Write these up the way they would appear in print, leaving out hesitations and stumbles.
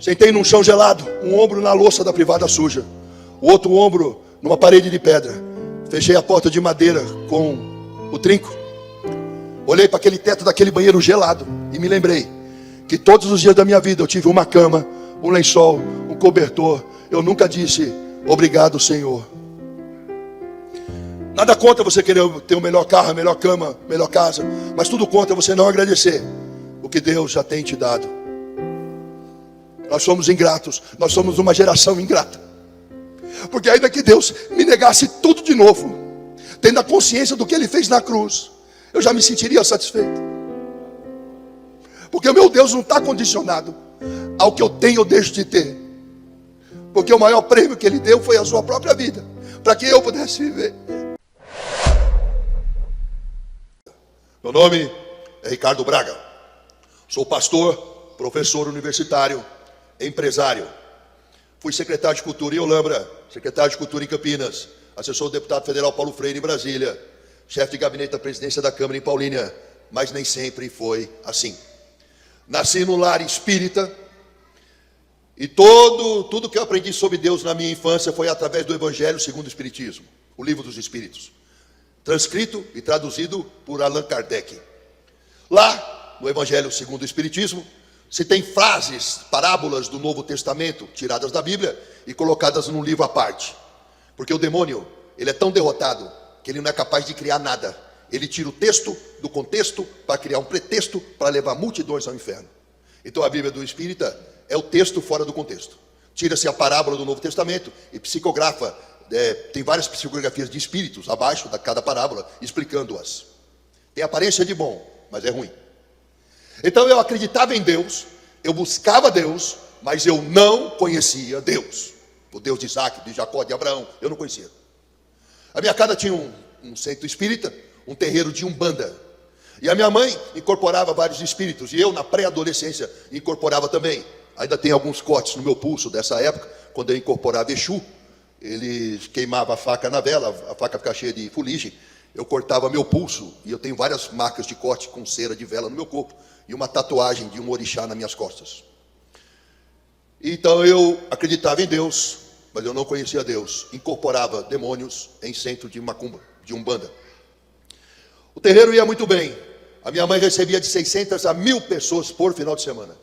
Sentei num chão gelado, um ombro na louça da privada suja, o outro ombro numa parede de pedra. Fechei a porta de madeira com o trinco. Olhei para aquele teto daquele banheiro gelado e me lembrei que todos os dias da minha vida eu tive uma cama, um lençol, um cobertor. Eu nunca disse obrigado, Senhor. Nada contra você querer ter o melhor carro, a melhor cama, a melhor casa, mas tudo contra você não agradecer o que Deus já tem te dado. Nós somos ingratos, nós somos uma geração ingrata. Porque ainda que Deus me negasse tudo de novo, tendo a consciência do que Ele fez na cruz, eu já me sentiria satisfeito. Porque o meu Deus não está condicionado ao que eu tenho ou deixo de ter. Porque o maior prêmio que Ele deu foi a sua própria vida, para que eu pudesse viver. Meu nome é Ricardo Braga. Sou pastor, professor universitário, empresário. Fui secretário de Cultura em Olambra, secretário de Cultura em Campinas, assessor do deputado federal Paulo Freire em Brasília, chefe de gabinete da presidência da Câmara em Paulínia, mas nem sempre foi assim. Nasci num lar espírita e tudo que eu aprendi sobre Deus na minha infância foi através do Evangelho segundo o Espiritismo, o Livro dos Espíritos, transcrito e traduzido por Allan Kardec. Lá, no Evangelho segundo o Espiritismo, se tem frases, parábolas do Novo Testamento tiradas da Bíblia e colocadas num livro à parte. Porque o demônio, ele é tão derrotado que ele não é capaz de criar nada. Ele tira o texto do contexto para criar um pretexto para levar multidões ao inferno. Então a Bíblia do Espírita é o texto fora do contexto. Tira-se a parábola do Novo Testamento e psicografa, tem várias psicografias de espíritos abaixo de cada parábola, explicando-as. Tem aparência de bom, mas é ruim. Então eu acreditava em Deus, eu buscava Deus, mas eu não conhecia Deus. O Deus de Isaac, de Jacó, de Abraão, eu não conhecia. A minha casa tinha um centro espírita, um terreiro de Umbanda. E a minha mãe incorporava vários espíritos, e eu na pré-adolescência incorporava também. Ainda tem alguns cortes no meu pulso dessa época, quando eu incorporava Exu, ele queimava a faca na vela, a faca ficava cheia de fuligem, eu cortava meu pulso, e eu tenho várias marcas de corte com cera de vela no meu corpo, e uma tatuagem de um orixá nas minhas costas. Então eu acreditava em Deus, mas eu não conhecia Deus. Incorporava demônios em centro de macumba, de Umbanda. O terreiro ia muito bem. A minha mãe recebia de 600 a 1.000 pessoas por final de semana.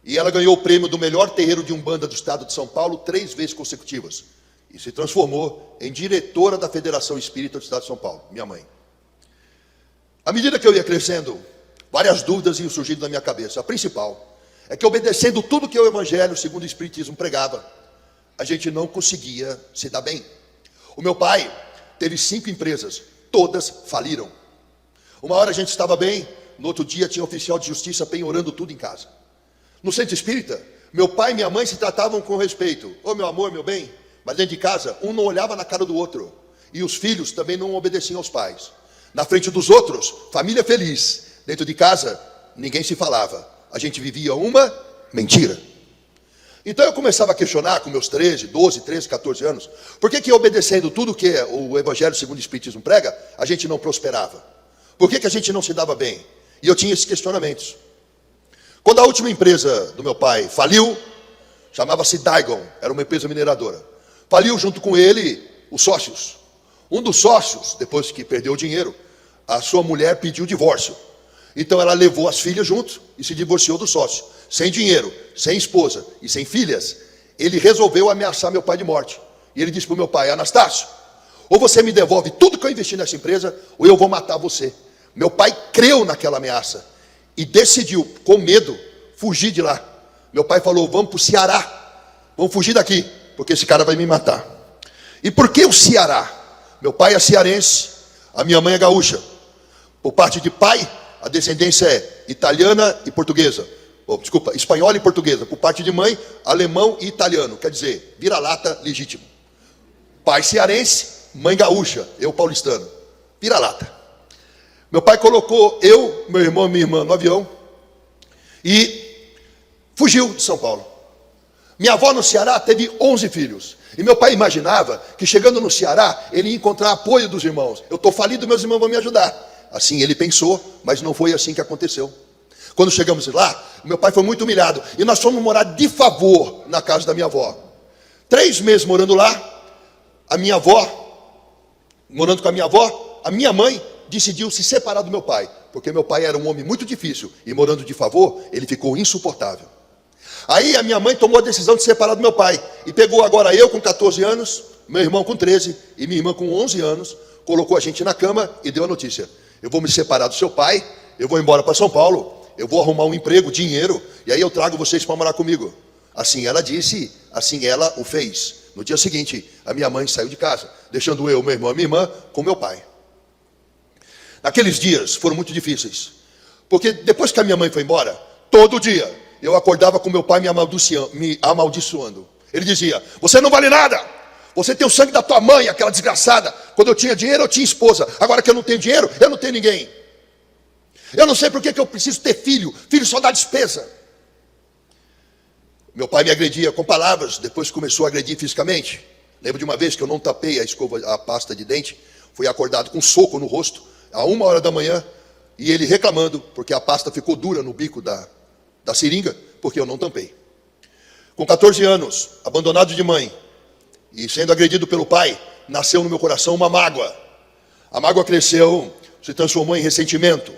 E ela ganhou o prêmio do melhor terreiro de Umbanda do estado de São Paulo 3 vezes consecutivas. E se transformou em diretora da Federação Espírita do estado de São Paulo, minha mãe. À medida que eu ia crescendo, várias dúvidas iam surgindo na minha cabeça. A principal é que, obedecendo tudo que o Evangelho segundo o Espiritismo pregava, a gente não conseguia se dar bem. O meu pai teve 5 empresas, todas faliram. Uma hora a gente estava bem, no outro dia tinha oficial de justiça penhorando tudo em casa. No centro espírita, meu pai e minha mãe se tratavam com respeito. Ô meu amor, meu bem. Mas dentro de casa, um não olhava na cara do outro. E os filhos também não obedeciam aos pais. Na frente dos outros, família feliz. Dentro de casa, ninguém se falava. A gente vivia uma mentira. Então eu começava a questionar com meus 12, 13, 14 anos, por que obedecendo tudo que o Evangelho segundo o Espiritismo prega, a gente não prosperava? Por que a gente não se dava bem? E eu tinha esses questionamentos. Quando a última empresa do meu pai faliu, chamava-se Daigon, era uma empresa mineradora. Faliu junto com ele os sócios. Um dos sócios, depois que perdeu o dinheiro, a sua mulher pediu divórcio. Então ela levou as filhas junto e se divorciou do sócio. Sem dinheiro, sem esposa e sem filhas, ele resolveu ameaçar meu pai de morte. E ele disse para o meu pai: Anastácio, ou você me devolve tudo que eu investi nessa empresa, ou eu vou matar você. Meu pai creu naquela ameaça e decidiu, com medo, fugir de lá. Meu pai falou: vamos para o Ceará, vamos fugir daqui, porque esse cara vai me matar. E por que o Ceará? Meu pai é cearense, a minha mãe é gaúcha. Por parte de pai, a descendência é italiana e portuguesa. Espanhola e portuguesa. Por parte de mãe, alemão e italiano. Quer dizer, vira-lata legítimo. Pai cearense, mãe gaúcha, eu paulistano. Vira-lata. Meu pai colocou eu, meu irmão e minha irmã no avião e fugiu de São Paulo. Minha avó no Ceará teve 11 filhos. E meu pai imaginava que chegando no Ceará, ele ia encontrar apoio dos irmãos. Eu estou falido, meus irmãos vão me ajudar. Assim ele pensou, mas não foi assim que aconteceu. Quando chegamos lá, meu pai foi muito humilhado. E nós fomos morar de favor na casa da minha avó. 3 meses morando lá, morando com a minha avó, a minha mãe decidiu se separar do meu pai. Porque meu pai era um homem muito difícil. E morando de favor, ele ficou insuportável. Aí a minha mãe tomou a decisão de se separar do meu pai. E pegou agora eu com 14 anos, meu irmão com 13 e minha irmã com 11 anos. Colocou a gente na cama e deu a notícia: eu vou me separar do seu pai, eu vou embora para São Paulo, eu vou arrumar um emprego, dinheiro, e aí eu trago vocês para morar comigo. Assim ela disse, assim ela o fez. No dia seguinte, a minha mãe saiu de casa, deixando eu, meu irmão e minha irmã com meu pai. Naqueles dias foram muito difíceis, porque depois que a minha mãe foi embora, todo dia eu acordava com meu pai me amaldiçoando. Ele dizia: você não vale nada, você tem o sangue da tua mãe, aquela desgraçada. Quando eu tinha dinheiro, eu tinha esposa. Agora que eu não tenho dinheiro, eu não tenho ninguém. Eu não sei por que eu preciso ter filho. Filho só dá despesa. Meu pai me agredia com palavras, depois começou a agredir fisicamente. Lembro de uma vez que eu não tapei a pasta de dente. Fui acordado com um soco no rosto, a 1h da manhã. E ele reclamando, porque a pasta ficou dura no bico da seringa, porque eu não tampei. Com 14 anos, abandonado de mãe, e sendo agredido pelo pai, nasceu no meu coração uma mágoa. A mágoa cresceu, se transformou em ressentimento.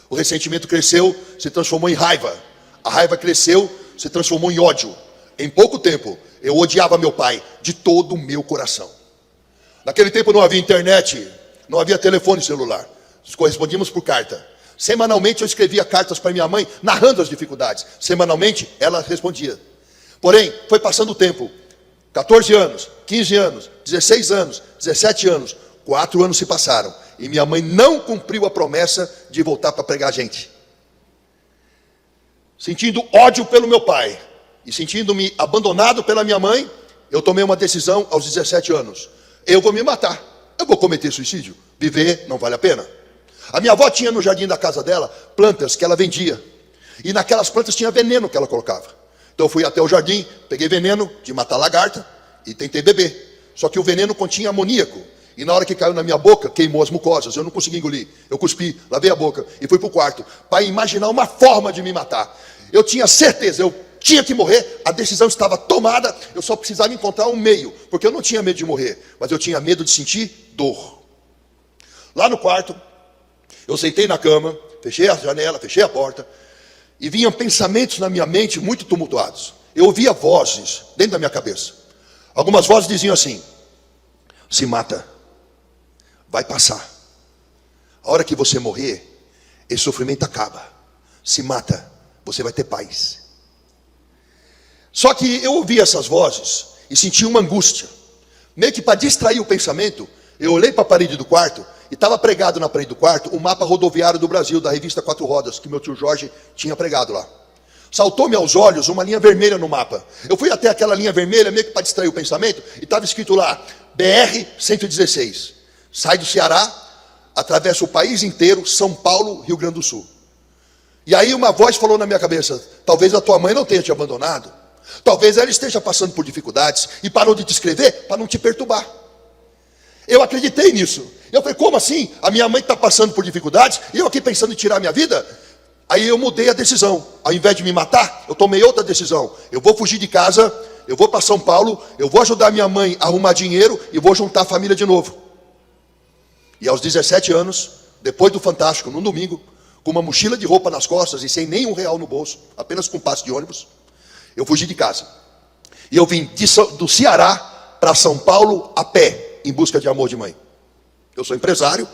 O ressentimento cresceu, se transformou em raiva. A raiva cresceu, se transformou em ódio. Em pouco tempo, eu odiava meu pai de todo o meu coração. Naquele tempo não havia internet, não havia telefone celular. Correspondíamos por carta. Semanalmente eu escrevia cartas para minha mãe, narrando as dificuldades. Semanalmente ela respondia. Porém, foi passando o tempo. 14 anos, 15 anos, 16 anos, 17 anos, 4 anos se passaram. E minha mãe não cumpriu a promessa de voltar para pregar a gente. Sentindo ódio pelo meu pai e sentindo-me abandonado pela minha mãe, eu tomei uma decisão aos 17 anos. Eu vou me matar, eu vou cometer suicídio. Viver não vale a pena. A minha avó tinha no jardim da casa dela plantas que ela vendia. E naquelas plantas tinha veneno que ela colocava. Então eu fui até o jardim, peguei veneno de matar lagarta e tentei beber. Só que o veneno continha amoníaco. E na hora que caiu na minha boca, queimou as mucosas. Eu não consegui engolir. Eu cuspi, lavei a boca e fui para o quarto para imaginar uma forma de me matar. Eu tinha certeza, eu tinha que morrer. A decisão estava tomada. Eu só precisava encontrar um meio. Porque eu não tinha medo de morrer, mas eu tinha medo de sentir dor. Lá no quarto, eu sentei na cama, fechei a janela, fechei a porta. E vinham pensamentos na minha mente muito tumultuados. Eu ouvia vozes dentro da minha cabeça. Algumas vozes diziam assim: se mata, vai passar. A hora que você morrer, esse sofrimento acaba. Se mata, você vai ter paz. Só que eu ouvia essas vozes e sentia uma angústia. Meio que para distrair o pensamento, eu olhei para a parede do quarto e estava pregado na parede do quarto o mapa rodoviário do Brasil, da revista 4 Rodas, que meu tio Jorge tinha pregado lá. Saltou-me aos olhos uma linha vermelha no mapa. Eu fui até aquela linha vermelha, meio que para distrair o pensamento, e estava escrito lá: BR-116. Sai do Ceará, atravessa o país inteiro, São Paulo, Rio Grande do Sul. E aí uma voz falou na minha cabeça: talvez a tua mãe não tenha te abandonado. Talvez ela esteja passando por dificuldades e parou de te escrever para não te perturbar. Eu acreditei nisso. Eu falei: como assim? A minha mãe está passando por dificuldades e eu aqui pensando em tirar a minha vida? Aí eu mudei a decisão. Ao invés de me matar, eu tomei outra decisão. Eu vou fugir de casa, eu vou para São Paulo, eu vou ajudar minha mãe a arrumar dinheiro e vou juntar a família de novo. E aos 17 anos, depois do Fantástico, num domingo, com uma mochila de roupa nas costas e sem nenhum real no bolso, apenas com um passe de ônibus, eu fugi de casa. E eu vim do Ceará para São Paulo a pé, em busca de amor de mãe. Eu sou empresário,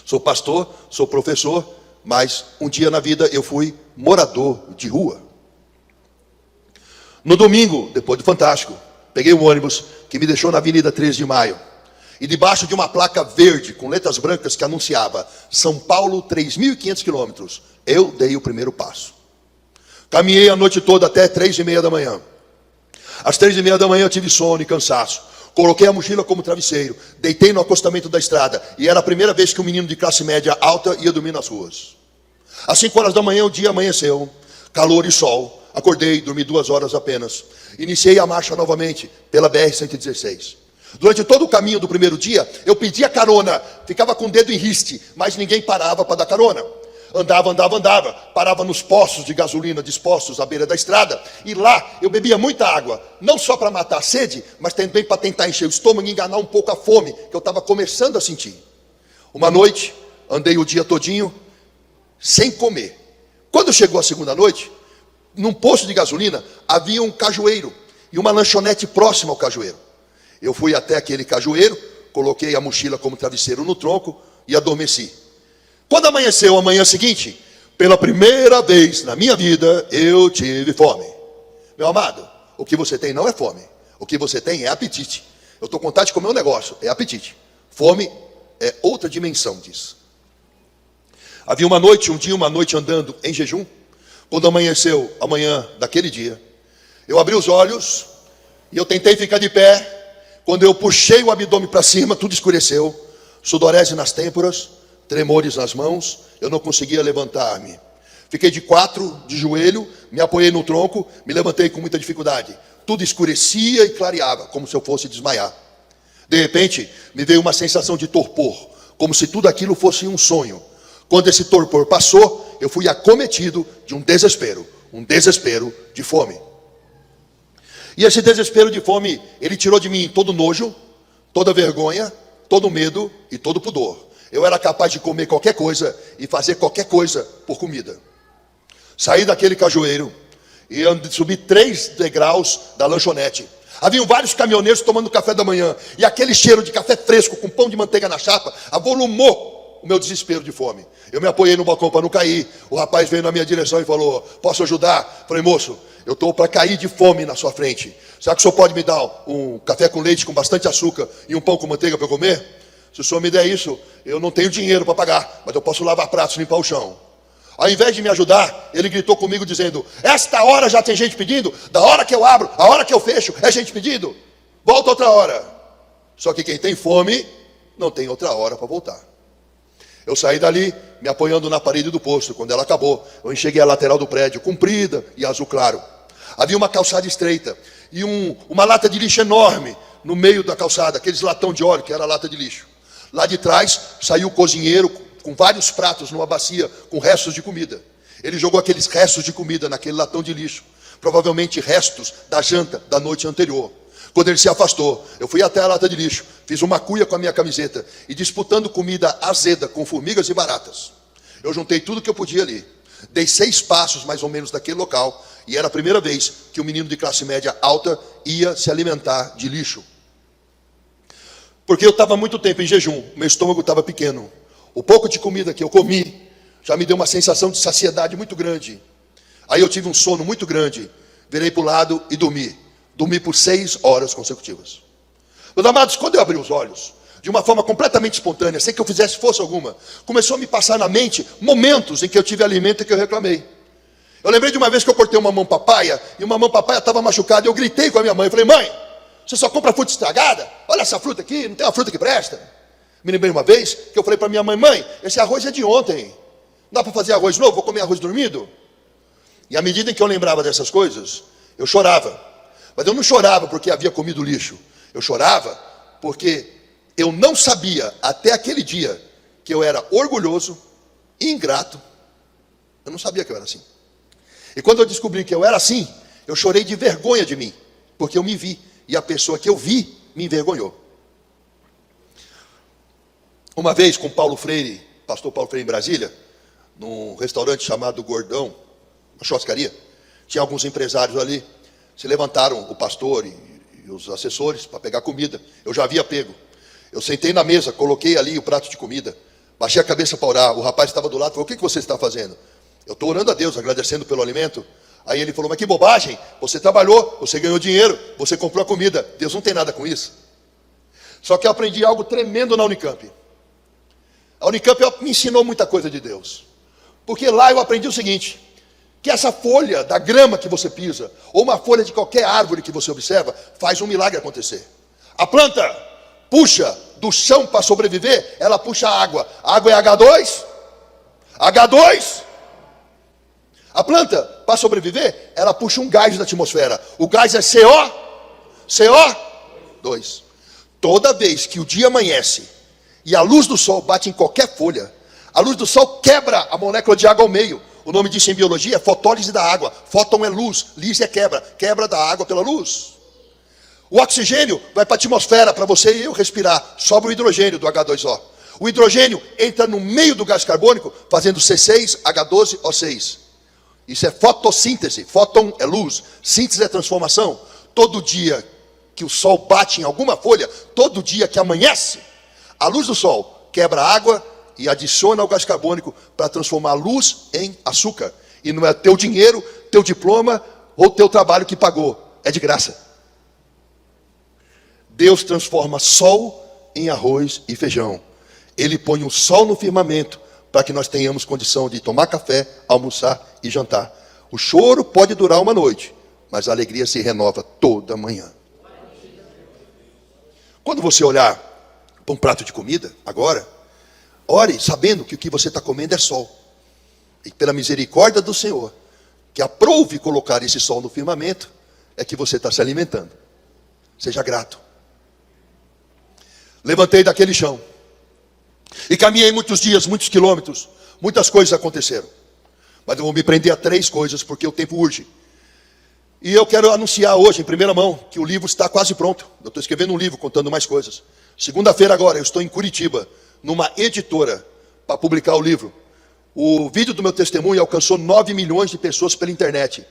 sou pastor, sou professor, mas um dia na vida eu fui morador de rua. No domingo, depois do Fantástico, peguei um ônibus que me deixou na Avenida 13 de Maio. E debaixo de uma placa verde, com letras brancas, que anunciava São Paulo, 3.500 quilômetros, eu dei o primeiro passo. Caminhei a noite toda até 3h30 da manhã. Às 3h30 da manhã eu tive sono e cansaço. Coloquei a mochila como travesseiro, deitei no acostamento da estrada, e era a primeira vez que um menino de classe média alta ia dormir nas ruas. Às 5 horas da manhã o dia amanheceu, calor e sol. Acordei, dormi 2 horas apenas. Iniciei a marcha novamente pela BR-116. Durante todo o caminho do primeiro dia, eu pedia carona, ficava com o dedo em riste, mas ninguém parava para dar carona. Andava, parava nos postos de gasolina, dispostos à beira da estrada, e lá eu bebia muita água, não só para matar a sede, mas também para tentar encher o estômago e enganar um pouco a fome, que eu estava começando a sentir. Uma noite, andei o dia todinho, sem comer. Quando chegou a segunda noite, num posto de gasolina, havia um cajueiro, e uma lanchonete próxima ao cajueiro. Eu fui até aquele cajueiro, coloquei a mochila como travesseiro no tronco, e adormeci. Quando amanheceu a manhã seguinte, pela primeira vez na minha vida, eu tive fome. Meu amado, o que você tem não é fome. O que você tem é apetite. Eu estou com vontade de comer um negócio, é apetite. Fome é outra dimensão disso. Havia uma noite andando em jejum. Quando amanheceu a manhã daquele dia, eu abri os olhos e eu tentei ficar de pé. Quando eu puxei o abdômen para cima, tudo escureceu. Sudorese nas têmporas, tremores nas mãos, eu não conseguia levantar-me. Fiquei de quatro, de joelho, me apoiei no tronco, me levantei com muita dificuldade. Tudo escurecia e clareava, como se eu fosse desmaiar. De repente, me veio uma sensação de torpor, como se tudo aquilo fosse um sonho. Quando esse torpor passou, eu fui acometido de um desespero de fome. E esse desespero de fome, ele tirou de mim todo nojo, toda vergonha, todo medo e todo pudor. Eu era capaz de comer qualquer coisa e fazer qualquer coisa por comida. Saí daquele cajueiro e subi 3 degraus da lanchonete. Haviam vários caminhoneiros tomando café da manhã, e aquele cheiro de café fresco com pão de manteiga na chapa avolumou o meu desespero de fome. Eu me apoiei no balcão para não cair. O rapaz veio na minha direção e falou: posso ajudar? Falei: moço, eu estou para cair de fome na sua frente. Será que o senhor pode me dar um café com leite com bastante açúcar e um pão com manteiga para eu comer? Se o senhor me der isso, eu não tenho dinheiro para pagar, mas eu posso lavar pratos e limpar o chão. Ao invés de me ajudar, ele gritou comigo dizendo: esta hora já tem gente pedindo? Da hora que eu abro, a hora que eu fecho, é gente pedindo? Volta outra hora. Só que quem tem fome, não tem outra hora para voltar. Eu saí dali, me apoiando na parede do posto. Quando ela acabou, eu enxerguei a lateral do prédio, comprida e azul claro. Havia uma calçada estreita e uma lata de lixo enorme no meio da calçada, aqueles latão de óleo que era lata de lixo. Lá de trás saiu o cozinheiro com vários pratos numa bacia com restos de comida. Ele jogou aqueles restos de comida naquele latão de lixo, provavelmente restos da janta da noite anterior. Quando ele se afastou, eu fui até a lata de lixo, fiz uma cuia com a minha camiseta e, disputando comida azeda com formigas e baratas, eu juntei tudo que eu podia ali. Dei 6 passos mais ou menos daquele local, e era a primeira vez que um menino de classe média alta ia se alimentar de lixo. Porque eu estava muito tempo em jejum, meu estômago estava pequeno. O pouco de comida que eu comi já me deu uma sensação de saciedade muito grande. Aí eu tive um sono muito grande, virei para o lado e dormi. Dormi por 6 horas consecutivas. Meus amados, quando eu abri os olhos, de uma forma completamente espontânea, sem que eu fizesse força alguma, começou a me passar na mente momentos em que eu tive alimento e que eu reclamei. Eu lembrei de uma vez que eu cortei uma mão papaya, e uma mão papaya estava machucada, e eu gritei com a minha mãe, eu falei: mãe, você só compra fruta estragada? Olha essa fruta aqui, não tem uma fruta que presta. Me lembrei uma vez que eu falei para minha mãe: mãe, esse arroz é de ontem, não dá para fazer arroz novo, vou comer arroz dormido? E à medida em que eu lembrava dessas coisas, eu chorava. Mas eu não chorava porque havia comido lixo, eu chorava porque eu não sabia até aquele dia que eu era orgulhoso e ingrato. Eu não sabia que eu era assim. E quando eu descobri que eu era assim, eu chorei de vergonha de mim, porque eu me vi, e a pessoa que eu vi me envergonhou. Uma vez com Paulo Freire, pastor Paulo Freire em Brasília, num restaurante chamado Gordão, uma churrascaria, tinha alguns empresários ali, se levantaram o pastor e os assessores para pegar comida. Eu já havia pego. Eu sentei na mesa, coloquei ali o prato de comida, baixei a cabeça para orar. O rapaz estava do lado, falou: o que você está fazendo? Eu estou orando a Deus, agradecendo pelo alimento. Aí ele falou: mas que bobagem, você trabalhou, você ganhou dinheiro, você comprou a comida, Deus não tem nada com isso. Só que eu aprendi algo tremendo na Unicamp. A Unicamp me ensinou muita coisa de Deus, porque lá eu aprendi o seguinte: que essa folha da grama que você pisa, ou uma folha de qualquer árvore que você observa, faz um milagre acontecer. A planta puxa do chão para sobreviver, ela puxa água. A água é H2. H2. A planta, para sobreviver, ela puxa um gás da atmosfera. O gás é CO2. Toda vez que o dia amanhece e a luz do sol bate em qualquer folha, A luz do sol quebra a molécula de água ao meio. O nome disso em biologia é fotólise da água. Fóton é luz, lise é quebra. Quebra da água pela luz. O oxigênio vai para a atmosfera para você e eu respirar. Sobra o hidrogênio do H2O. O hidrogênio entra no meio do gás carbônico, fazendo C6H12O6. Isso é fotossíntese. Fóton é luz, síntese é transformação. Todo dia que o sol bate em alguma folha, todo dia que amanhece, a luz do sol quebra a água e adiciona o gás carbônico para transformar a luz em açúcar. E não é teu dinheiro, teu diploma ou teu trabalho que pagou. É de graça. Deus transforma sol em arroz e feijão. Ele põe o sol no firmamento para que nós tenhamos condição de tomar café, almoçar e jantar. O choro pode durar uma noite, mas a alegria se renova toda manhã. Quando você olhar para um prato de comida, agora, ore sabendo que o que você está comendo é sol. E pela misericórdia do Senhor, que aprove colocar esse sol no firmamento, é que você está se alimentando. Seja grato. Levantei daquele chão e caminhei muitos dias, muitos quilômetros. Muitas coisas aconteceram. Mas eu vou me prender a 3 coisas, porque o tempo urge. E eu quero anunciar hoje, em primeira mão, que o livro está quase pronto. Eu estou escrevendo um livro contando mais coisas. Segunda-feira agora, eu estou em Curitiba, numa editora, para publicar o livro. O vídeo do meu testemunho alcançou 9 milhões de pessoas pela internet.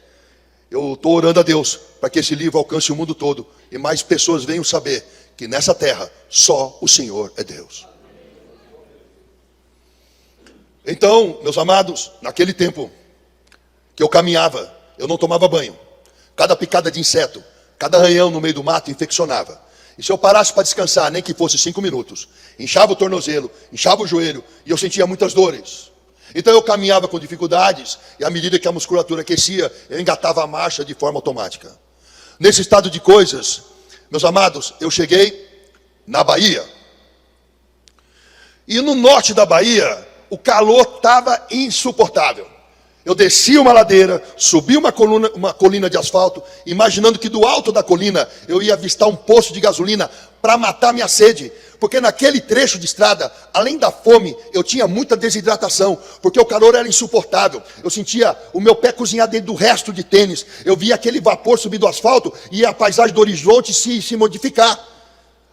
Eu estou orando a Deus para que esse livro alcance o mundo todo e mais pessoas venham saber que nessa terra só o Senhor é Deus. Então, meus amados, naquele tempo que eu caminhava, eu não tomava banho. Cada picada de inseto, cada arranhão no meio do mato infeccionava. E se eu parasse para descansar, nem que fosse 5 minutos, inchava o tornozelo, inchava o joelho, e eu sentia muitas dores. Então eu caminhava com dificuldades, e à medida que a musculatura aquecia, eu engatava a marcha de forma automática. Nesse estado de coisas, meus amados, eu cheguei na Bahia. E no norte da Bahia, o calor estava insuportável. Eu desci uma ladeira, subi uma colina de asfalto, imaginando que do alto da colina eu ia avistar um posto de gasolina para matar minha sede. Porque naquele trecho de estrada, além da fome, eu tinha muita desidratação, porque o calor era insuportável. Eu sentia o meu pé cozinhar dentro do resto de tênis. Eu via aquele vapor subir do asfalto e a paisagem do horizonte se modificar.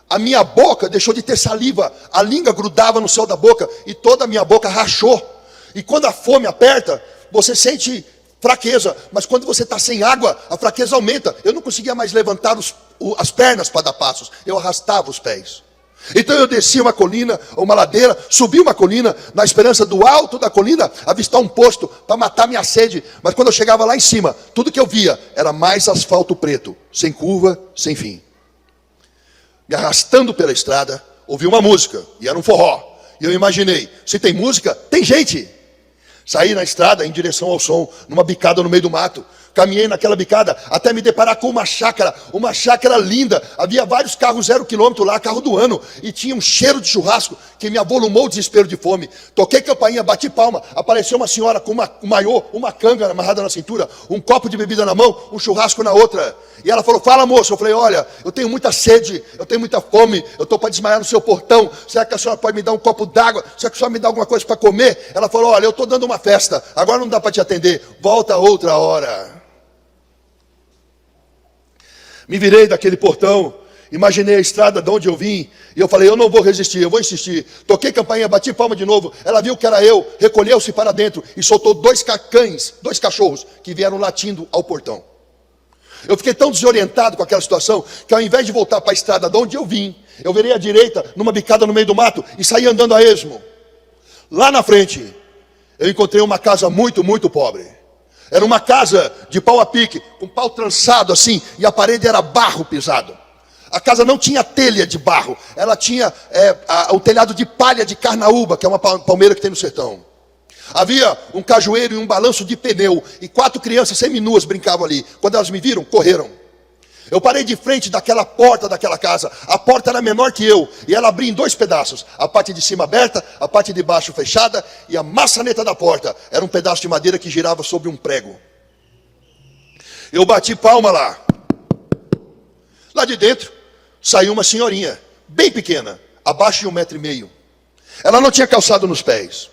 A minha boca deixou de ter saliva, a língua grudava no céu da boca e toda a minha boca rachou. E quando a fome aperta, você sente fraqueza, mas quando você está sem água, a fraqueza aumenta. Eu não conseguia mais levantar as pernas para dar passos, eu arrastava os pés. Então eu desci uma colina, uma ladeira, subi uma colina, na esperança do alto da colina, avistar um posto para matar minha sede. Mas quando eu chegava lá em cima, tudo que eu via era mais asfalto preto, sem curva, sem fim. Me arrastando pela estrada, ouvi uma música, e era um forró. E eu imaginei, se tem música, tem gente. Saí na estrada em direção ao som, numa bicada no meio do mato. Caminhei naquela bicada até me deparar com uma chácara linda. Havia vários carros 0 km lá, carro do ano. E tinha um cheiro de churrasco que me avolumou o desespero de fome. Toquei campainha, bati palma. Apareceu uma senhora com um maiô, uma canga amarrada na cintura, um copo de bebida na mão, um churrasco na outra. E ela falou, fala moço. Eu falei, olha, eu tenho muita sede, eu tenho muita fome, eu estou para desmaiar no seu portão. Será que a senhora pode me dar um copo d'água? Será que a senhora me dá alguma coisa para comer? Ela falou, olha, eu estou dando uma festa, agora não dá para te atender, volta outra hora. Me virei daquele portão, imaginei a estrada de onde eu vim, e eu falei, eu não vou resistir, eu vou insistir. Toquei campainha, bati palma de novo, ela viu que era eu, recolheu-se para dentro e soltou 2 cães, 2 cachorros, que vieram latindo ao portão. Eu fiquei tão desorientado com aquela situação, que ao invés de voltar para a estrada de onde eu vim, eu virei à direita, numa bicada no meio do mato, e saí andando a esmo. Lá na frente, eu encontrei uma casa muito, muito pobre. Era uma casa de pau a pique, com pau trançado assim, e a parede era barro pisado. A casa não tinha telha de barro, ela tinha o telhado de palha de carnaúba, que é uma palmeira que tem no sertão. Havia um cajueiro e um balanço de pneu, e 4 crianças seminuas brincavam ali. Quando elas me viram, correram. Eu parei de frente daquela porta daquela casa. A porta era menor que eu, e ela abria em 2 pedaços. A parte de cima aberta, a parte de baixo fechada, e a maçaneta da porta era um pedaço de madeira que girava sobre um prego. Eu bati palma lá. Lá de dentro, saiu uma senhorinha, bem pequena, abaixo de 1,5 m. Ela não tinha calçado nos pés.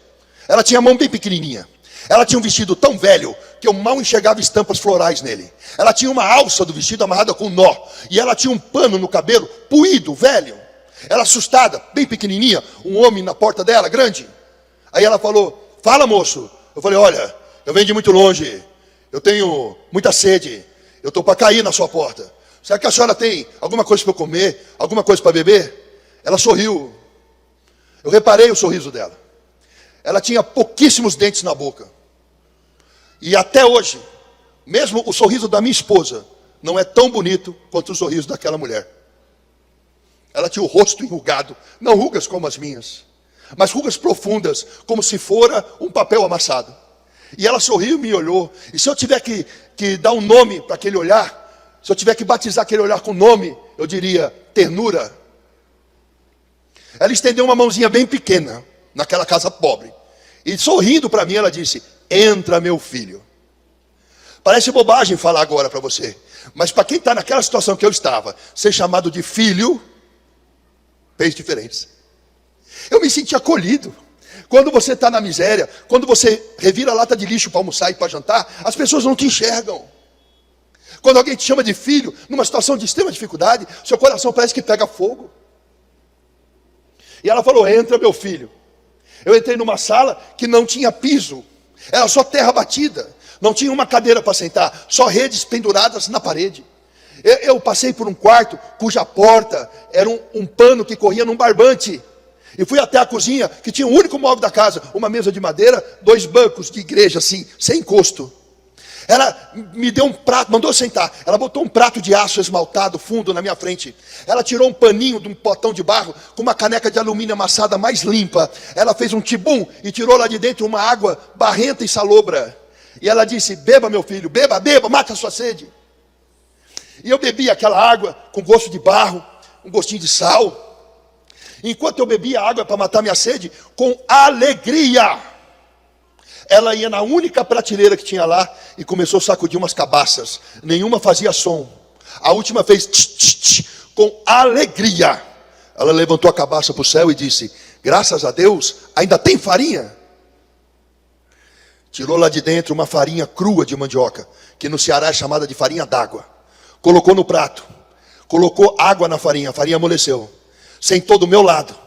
Ela tinha a mão bem pequenininha. Ela tinha um vestido tão velho que eu mal enxergava estampas florais nele. Ela tinha uma alça do vestido amarrada com um nó. E ela tinha um pano no cabelo, puído, velho. Ela assustada, bem pequenininha, um homem na porta dela, grande. Aí ela falou, fala moço. Eu falei, olha, eu venho de muito longe. Eu tenho muita sede. Eu estou para cair na sua porta. Será que a senhora tem alguma coisa para eu comer? Alguma coisa para beber? Ela sorriu. Eu reparei o sorriso dela. Ela tinha pouquíssimos dentes na boca. E até hoje, mesmo o sorriso da minha esposa não é tão bonito quanto o sorriso daquela mulher. Ela tinha o rosto enrugado, não rugas como as minhas, mas rugas profundas, como se fora um papel amassado. E ela sorriu e me olhou. E se eu tiver que dar um nome para aquele olhar, se eu tiver que batizar aquele olhar com nome, eu diria ternura. Ela estendeu uma mãozinha bem pequena naquela casa pobre. E sorrindo para mim, ela disse, entra meu filho. Parece bobagem falar agora para você. Mas para quem está naquela situação que eu estava, ser chamado de filho, fez diferença. Eu me senti acolhido. Quando você está na miséria, quando você revira a lata de lixo para almoçar e para jantar, as pessoas não te enxergam. Quando alguém te chama de filho, numa situação de extrema dificuldade, seu coração parece que pega fogo. E ela falou, entra meu filho. Eu entrei numa sala que não tinha piso, era só terra batida, não tinha uma cadeira para sentar, só redes penduradas na parede. Eu passei por um quarto cuja porta era um pano que corria num barbante. E fui até a cozinha, que tinha o único móvel da casa, uma mesa de madeira, 2 bancos de igreja assim, sem encosto. Ela me deu um prato, mandou sentar. Ela botou um prato de aço esmaltado fundo na minha frente. Ela tirou um paninho de um potão de barro com uma caneca de alumínio amassada mais limpa. Ela fez um tibum e tirou lá de dentro uma água barrenta e salobra. E ela disse, beba meu filho, beba, beba, mata a sua sede. E eu bebi aquela água com gosto de barro, um gostinho de sal. Enquanto eu bebia a água para matar minha sede, com alegria, ela ia na única prateleira que tinha lá e começou a sacudir umas cabaças. Nenhuma fazia som. A última fez tch, tch, tch, com alegria. Ela levantou a cabaça para o céu e disse, graças a Deus, ainda tem farinha. Tirou lá de dentro uma farinha crua de mandioca, que no Ceará é chamada de farinha d'água. Colocou no prato. Colocou água na farinha, a farinha amoleceu. Sentou do meu lado.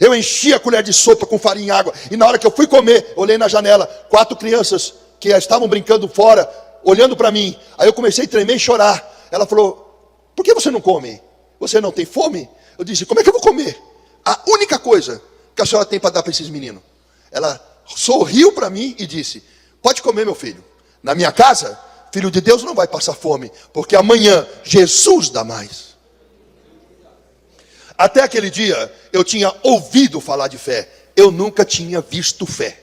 Eu enchi a colher de sopa com farinha e água. E na hora que eu fui comer, olhei na janela. 4 crianças que estavam brincando fora, olhando para mim. Aí eu comecei a tremer e chorar. Ela falou, por que você não come? Você não tem fome? Eu disse, como é que eu vou comer? A única coisa que a senhora tem para dar para esses meninos. Ela sorriu para mim e disse, pode comer meu filho. Na minha casa, filho de Deus não vai passar fome. Porque amanhã Jesus dá mais. Até aquele dia, eu tinha ouvido falar de fé. Eu nunca tinha visto fé.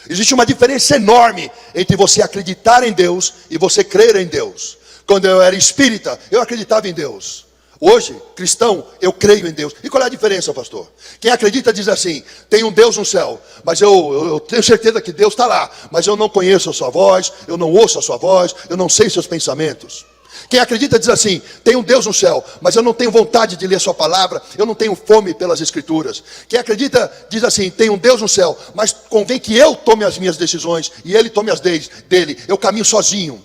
Existe uma diferença enorme entre você acreditar em Deus e você crer em Deus. Quando eu era espírita, eu acreditava em Deus. Hoje, cristão, eu creio em Deus. E qual é a diferença, pastor? Quem acredita diz assim, tem um Deus no céu, mas eu tenho certeza que Deus está lá, mas eu não conheço a sua voz, eu não ouço a sua voz, eu não sei seus pensamentos. Quem acredita diz assim, tem um Deus no céu, mas eu não tenho vontade de ler sua palavra, eu não tenho fome pelas escrituras. Quem acredita diz assim, tem um Deus no céu, mas convém que eu tome as minhas decisões e ele tome as dele, eu caminho sozinho.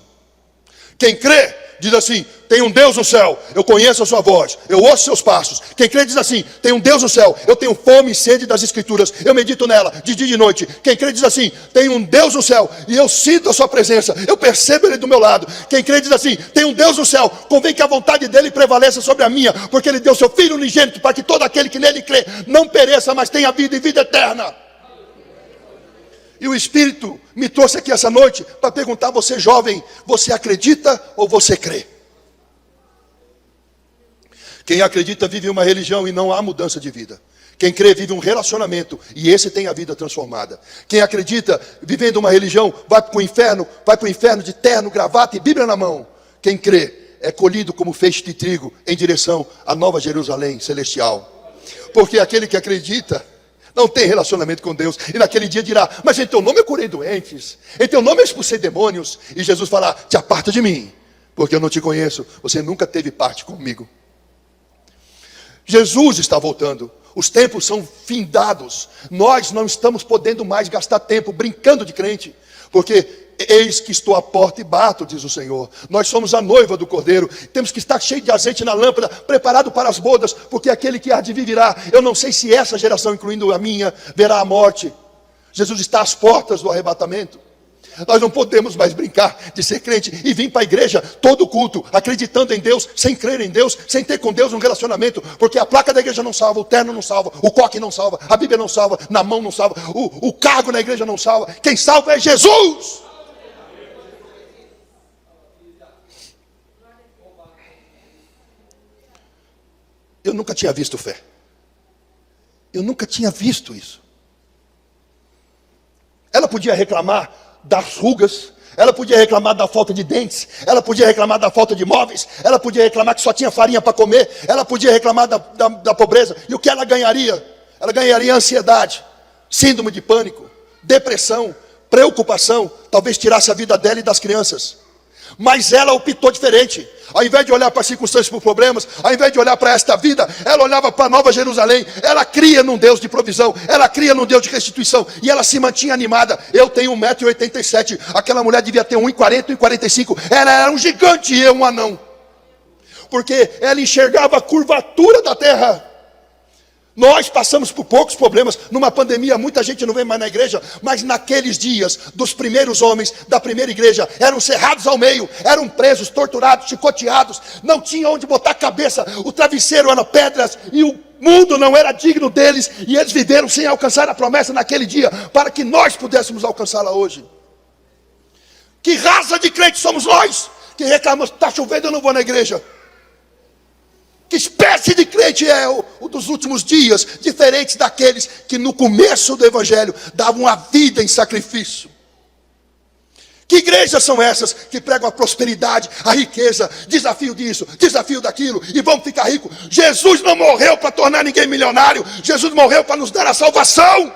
Quem crê diz assim, tem um Deus no céu, eu conheço a sua voz, eu ouço seus passos. Quem crê diz assim, tem um Deus no céu, eu tenho fome e sede das escrituras, eu medito nela de dia e de noite. Quem crê diz assim, tem um Deus no céu e eu sinto a sua presença, eu percebo ele do meu lado. Quem crê diz assim, tem um Deus no céu, convém que a vontade dele prevaleça sobre a minha, porque ele deu seu Filho unigênito para que todo aquele que nele crê não pereça, mas tenha vida e vida eterna. E o Espírito me trouxe aqui essa noite para perguntar a você, jovem, você acredita ou você crê? Quem acredita vive uma religião e não há mudança de vida. Quem crê vive um relacionamento e esse tem a vida transformada. Quem acredita vivendo uma religião vai para o inferno de terno, gravata e Bíblia na mão. Quem crê é colhido como feixe de trigo em direção à nova Jerusalém celestial. Porque aquele que acredita não tem relacionamento com Deus. E naquele dia dirá, mas em teu nome eu curei doentes, em teu nome eu expulsei demônios. E Jesus falará, te aparta de mim, porque eu não te conheço, você nunca teve parte comigo. Jesus está voltando. Os tempos são findados. Nós não estamos podendo mais gastar tempo brincando de crente, porque eis que estou à porta e bato, diz o Senhor. Nós somos a noiva do Cordeiro. Temos que estar cheio de azeite na lâmpada, preparado para as bodas, porque aquele que há de vir virá. Eu não sei se essa geração, incluindo a minha, verá a morte. Jesus está às portas do arrebatamento. Nós não podemos mais brincar de ser crente e vir para a igreja todo culto, acreditando em Deus, sem crer em Deus, sem ter com Deus um relacionamento, porque a placa da igreja não salva, o terno não salva, o coque não salva, a Bíblia não salva, na mão não salva, o cargo na igreja não salva. Quem salva é Jesus. Eu nunca tinha visto fé. Eu nunca tinha visto isso. Ela podia reclamar das rugas, ela podia reclamar da falta de dentes, ela podia reclamar da falta de móveis, ela podia reclamar que só tinha farinha para comer, ela podia reclamar da pobreza. E o que ela ganharia? Ela ganharia ansiedade, síndrome de pânico, depressão, preocupação, talvez tirasse a vida dela e das crianças. Mas ela optou diferente. Ao invés de olhar para as circunstâncias, para os problemas, ao invés de olhar para esta vida, ela olhava para a Nova Jerusalém. Ela cria num Deus de provisão, ela cria num Deus de restituição, e ela se mantinha animada. Eu tenho 1,87 m, aquela mulher devia ter 1,40, 1,45. Ela era um gigante e eu um anão, porque ela enxergava a curvatura da terra. Nós passamos por poucos problemas. Numa pandemia, muita gente não vem mais na igreja. Mas naqueles dias, dos primeiros homens da primeira igreja, eram cerrados ao meio, eram presos, torturados, chicoteados. Não tinha onde botar a cabeça. O travesseiro era pedras e o mundo não era digno deles. E eles viveram sem alcançar a promessa naquele dia, para que nós pudéssemos alcançá-la hoje. Que raça de crentes somos nós, que reclamamos: está chovendo, eu não vou na igreja. Que espécie de crente é o dos últimos dias, diferentes daqueles que no começo do evangelho davam a vida em sacrifício? Que igrejas são essas que pregam a prosperidade, a riqueza, desafio disso, desafio daquilo, e vão ficar ricos? Jesus não morreu para tornar ninguém milionário. Jesus morreu para nos dar a salvação.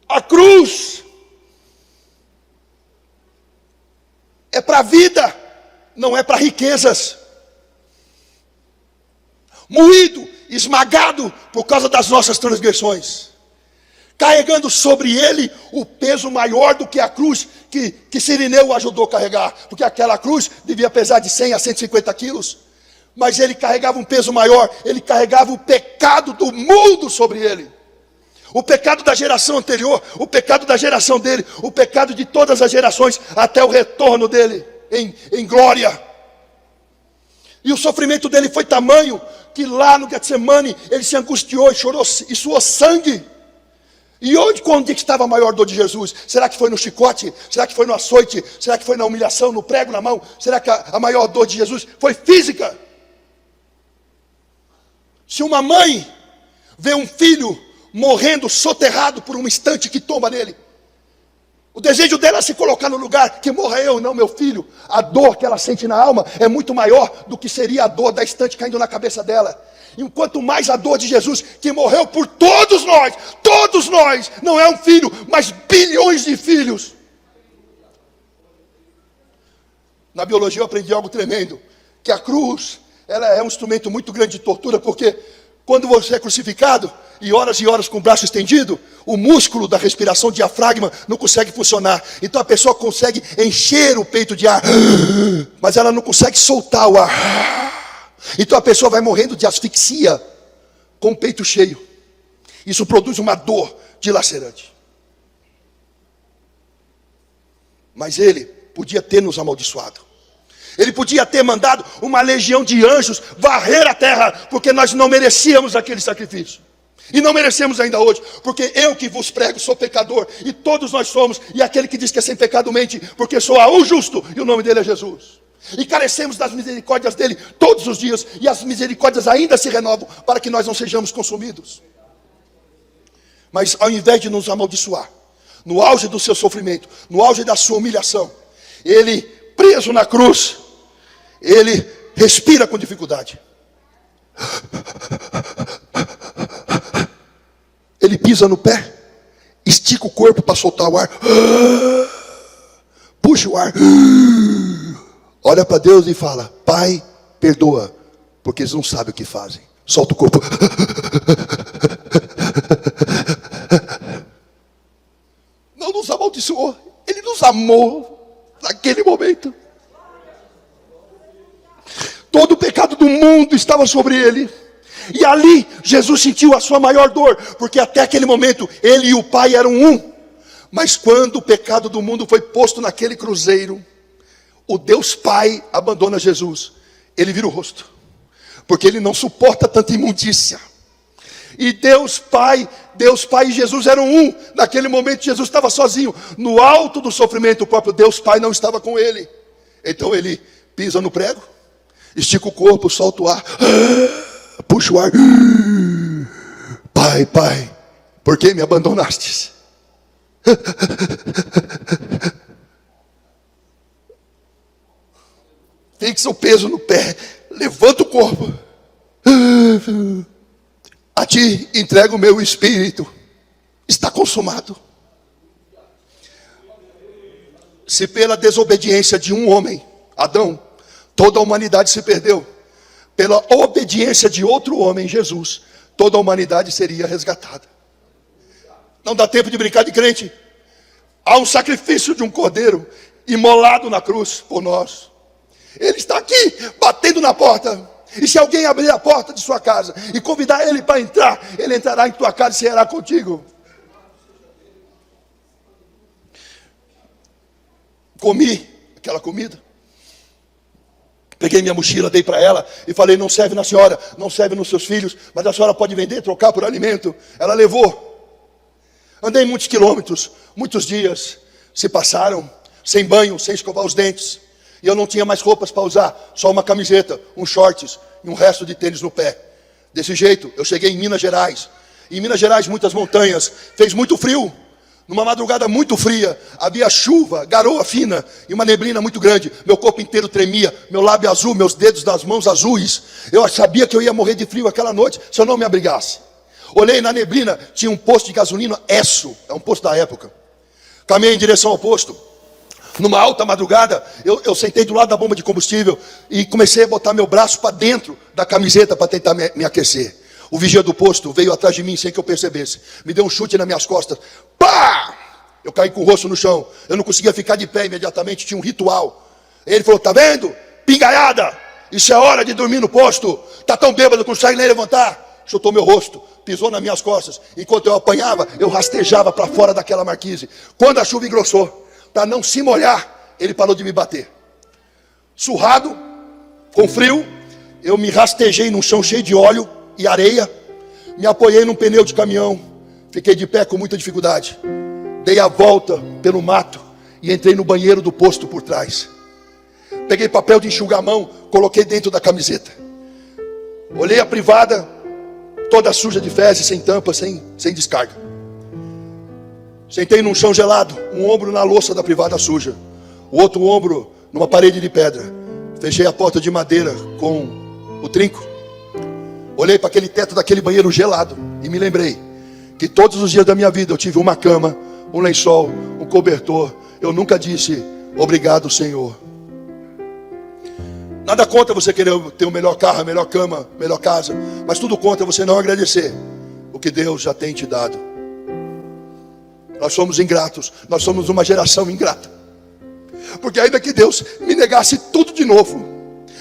A cruz é para a vida, não é para riquezas. Moído, esmagado por causa das nossas transgressões, carregando sobre ele o peso maior do que a cruz que Cirineu ajudou a carregar, porque aquela cruz devia pesar de 100 a 150 quilos, mas ele carregava um peso maior. Ele carregava o pecado do mundo sobre ele, o pecado da geração anterior, o pecado da geração dele, o pecado de todas as gerações, até o retorno dele em glória. E o sofrimento dele foi tamanho que lá no Getsemane ele se angustiou e chorou e suou sangue. E onde estava a maior dor de Jesus? Será que foi no chicote? Será que foi no açoite? Será que foi na humilhação, no prego na mão? Será que a maior dor de Jesus foi física? Se uma mãe vê um filho morrendo soterrado por um instante que tomba nele, o desejo dela é se colocar no lugar, que morra eu, não meu filho. A dor que ela sente na alma é muito maior do que seria a dor da estante caindo na cabeça dela. Enquanto mais a dor de Jesus, que morreu por todos nós, não é um filho, mas bilhões de filhos. Na biologia eu aprendi algo tremendo, que a cruz, ela é um instrumento muito grande de tortura, porque quando você é crucificado, e horas com o braço estendido, o músculo da respiração, diafragma, não consegue funcionar. Então a pessoa consegue encher o peito de ar, mas ela não consegue soltar o ar. Então a pessoa vai morrendo de asfixia com o peito cheio. Isso produz uma dor dilacerante. Mas ele podia ter nos amaldiçoado. Ele podia ter mandado uma legião de anjos varrer a terra, porque nós não merecíamos aquele sacrifício. E não merecemos ainda hoje, porque eu que vos prego sou pecador, e todos nós somos, e aquele que diz que é sem pecado mente, porque só há um justo, e o nome dele é Jesus. E carecemos das misericórdias dele todos os dias, e as misericórdias ainda se renovam, para que nós não sejamos consumidos. Mas ao invés de nos amaldiçoar, no auge do seu sofrimento, no auge da sua humilhação, ele, preso na cruz, ele respira com dificuldade. Ele pisa no pé, estica o corpo para soltar o ar, puxa o ar, olha para Deus e fala: Pai, perdoa, porque eles não sabem o que fazem. Solta o corpo. Não nos amaldiçoou, Ele nos amou naquele momento. Todo o pecado do mundo estava sobre Ele. E ali Jesus sentiu a sua maior dor, porque até aquele momento Ele e o Pai eram um. Mas quando o pecado do mundo foi posto naquele cruzeiro, o Deus Pai abandona Jesus. Ele vira o rosto, porque Ele não suporta tanta imundícia. E Deus Pai e Jesus eram um. Naquele momento Jesus estava sozinho. No alto do sofrimento, o próprio Deus Pai não estava com Ele. Então Ele pisa no prego, estica o corpo, solta o ar, puxa o ar. Pai, Pai, por que me abandonastes? Fixa o peso no pé, levanta o corpo. A ti entrego o meu espírito. Está consumado. Se pela desobediência de um homem, Adão, toda a humanidade se perdeu, pela obediência de outro homem, Jesus, toda a humanidade seria resgatada. Não dá tempo de brincar de crente. Há um sacrifício de um cordeiro imolado na cruz por nós. Ele está aqui, batendo na porta. E se alguém abrir a porta de sua casa e convidar ele para entrar, ele entrará em tua casa e ceará contigo. Comi aquela comida. Peguei minha mochila, dei para ela e falei: não serve na senhora, não serve nos seus filhos, mas a senhora pode vender, trocar por alimento. Ela levou. Andei muitos quilômetros, muitos dias se passaram, sem banho, sem escovar os dentes. E eu não tinha mais roupas para usar, só uma camiseta, uns shorts e um resto de tênis no pé. Desse jeito, eu cheguei em Minas Gerais. Em Minas Gerais, muitas montanhas, fez muito frio. Numa madrugada muito fria, havia chuva, garoa fina e uma neblina muito grande. Meu corpo inteiro tremia, meu lábio azul, meus dedos das mãos azuis. Eu sabia que eu ia morrer de frio aquela noite se eu não me abrigasse. Olhei na neblina, tinha um posto de gasolina, Esso, é um posto da época. Caminhei em direção ao posto. Numa alta madrugada, eu sentei do lado da bomba de combustível e comecei a botar meu braço para dentro da camiseta para tentar me aquecer. O vigia do posto veio atrás de mim sem que eu percebesse. Me deu um chute nas minhas costas. Pá! Eu caí com o rosto no chão. Eu não conseguia ficar de pé imediatamente, tinha um ritual. Ele falou: tá vendo? Pingaiada! Isso é hora de dormir no posto. Tá tão bêbado que não consegue nem levantar. Chutou meu rosto, pisou nas minhas costas. Enquanto eu apanhava, eu rastejava para fora daquela marquise. Quando a chuva engrossou, para não se molhar, ele parou de me bater. Surrado, com frio, eu me rastejei num chão cheio de óleo e areia, me apoiei num pneu de caminhão, fiquei de pé com muita dificuldade. Dei a volta pelo mato e entrei no banheiro do posto por trás. Peguei papel de enxugar a mão, coloquei dentro da camiseta. Olhei a privada, toda suja de fezes, sem tampa, sem descarga. Sentei num chão gelado, um ombro na louça da privada suja, o outro ombro numa parede de pedra. Fechei a porta de madeira com o trinco. Olhei para aquele teto daquele banheiro gelado e me lembrei que todos os dias da minha vida eu tive uma cama, um lençol, um cobertor. Eu nunca disse obrigado, Senhor. Nada contra você querer ter o melhor carro, a melhor cama, a melhor casa, mas tudo contra você não agradecer o que Deus já tem te dado. Nós somos ingratos, nós somos uma geração ingrata. Porque ainda que Deus me negasse tudo de novo,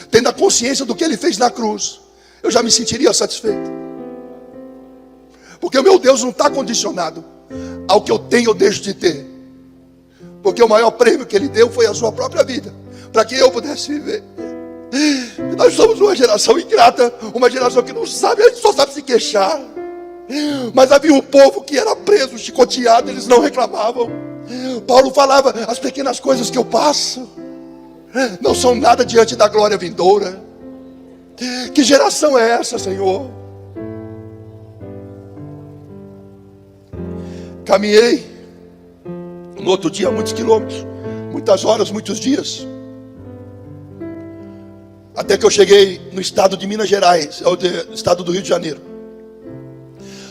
tendo a consciência do que Ele fez na cruz, eu já me sentiria satisfeito. Porque o meu Deus não está condicionado ao que eu tenho ou deixo de ter. Porque o maior prêmio que Ele deu foi a sua própria vida, para que eu pudesse viver. Nós somos uma geração ingrata, uma geração que não sabe, a gente só sabe se queixar. Mas havia um povo que era preso, chicoteado, eles não reclamavam. Paulo falava: as pequenas coisas que eu passo não são nada diante da glória vindoura. Que geração é essa, Senhor? Caminhei no outro dia muitos quilômetros, muitas horas, muitos dias, até que eu cheguei no estado de Minas Gerais, no estado do Rio de Janeiro.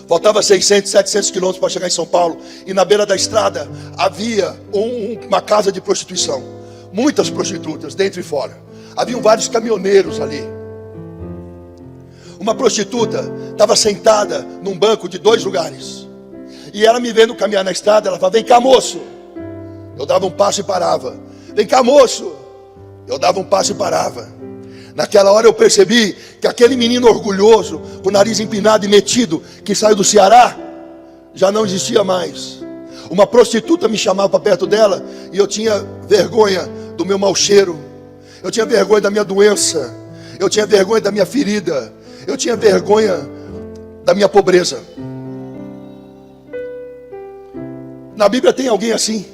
Faltava 600, 700 quilômetros para chegar em São Paulo. E na beira da estrada havia uma casa de prostituição. Muitas prostitutas, dentro e fora. Haviam vários caminhoneiros ali. uma prostituta estava sentada num banco de 2 lugares. E ela me vendo caminhar na estrada, ela falava: vem cá, moço. Eu dava um passo e parava. Vem cá, moço. Eu dava um passo e parava. Naquela hora eu percebi que aquele menino orgulhoso, com o nariz empinado e metido, que saiu do Ceará, já não existia mais. Uma prostituta me chamava para perto dela e eu tinha vergonha do meu mau cheiro. Eu tinha vergonha da minha doença. Eu tinha vergonha da minha ferida. Eu tinha vergonha da minha pobreza. Na Bíblia tem alguém assim.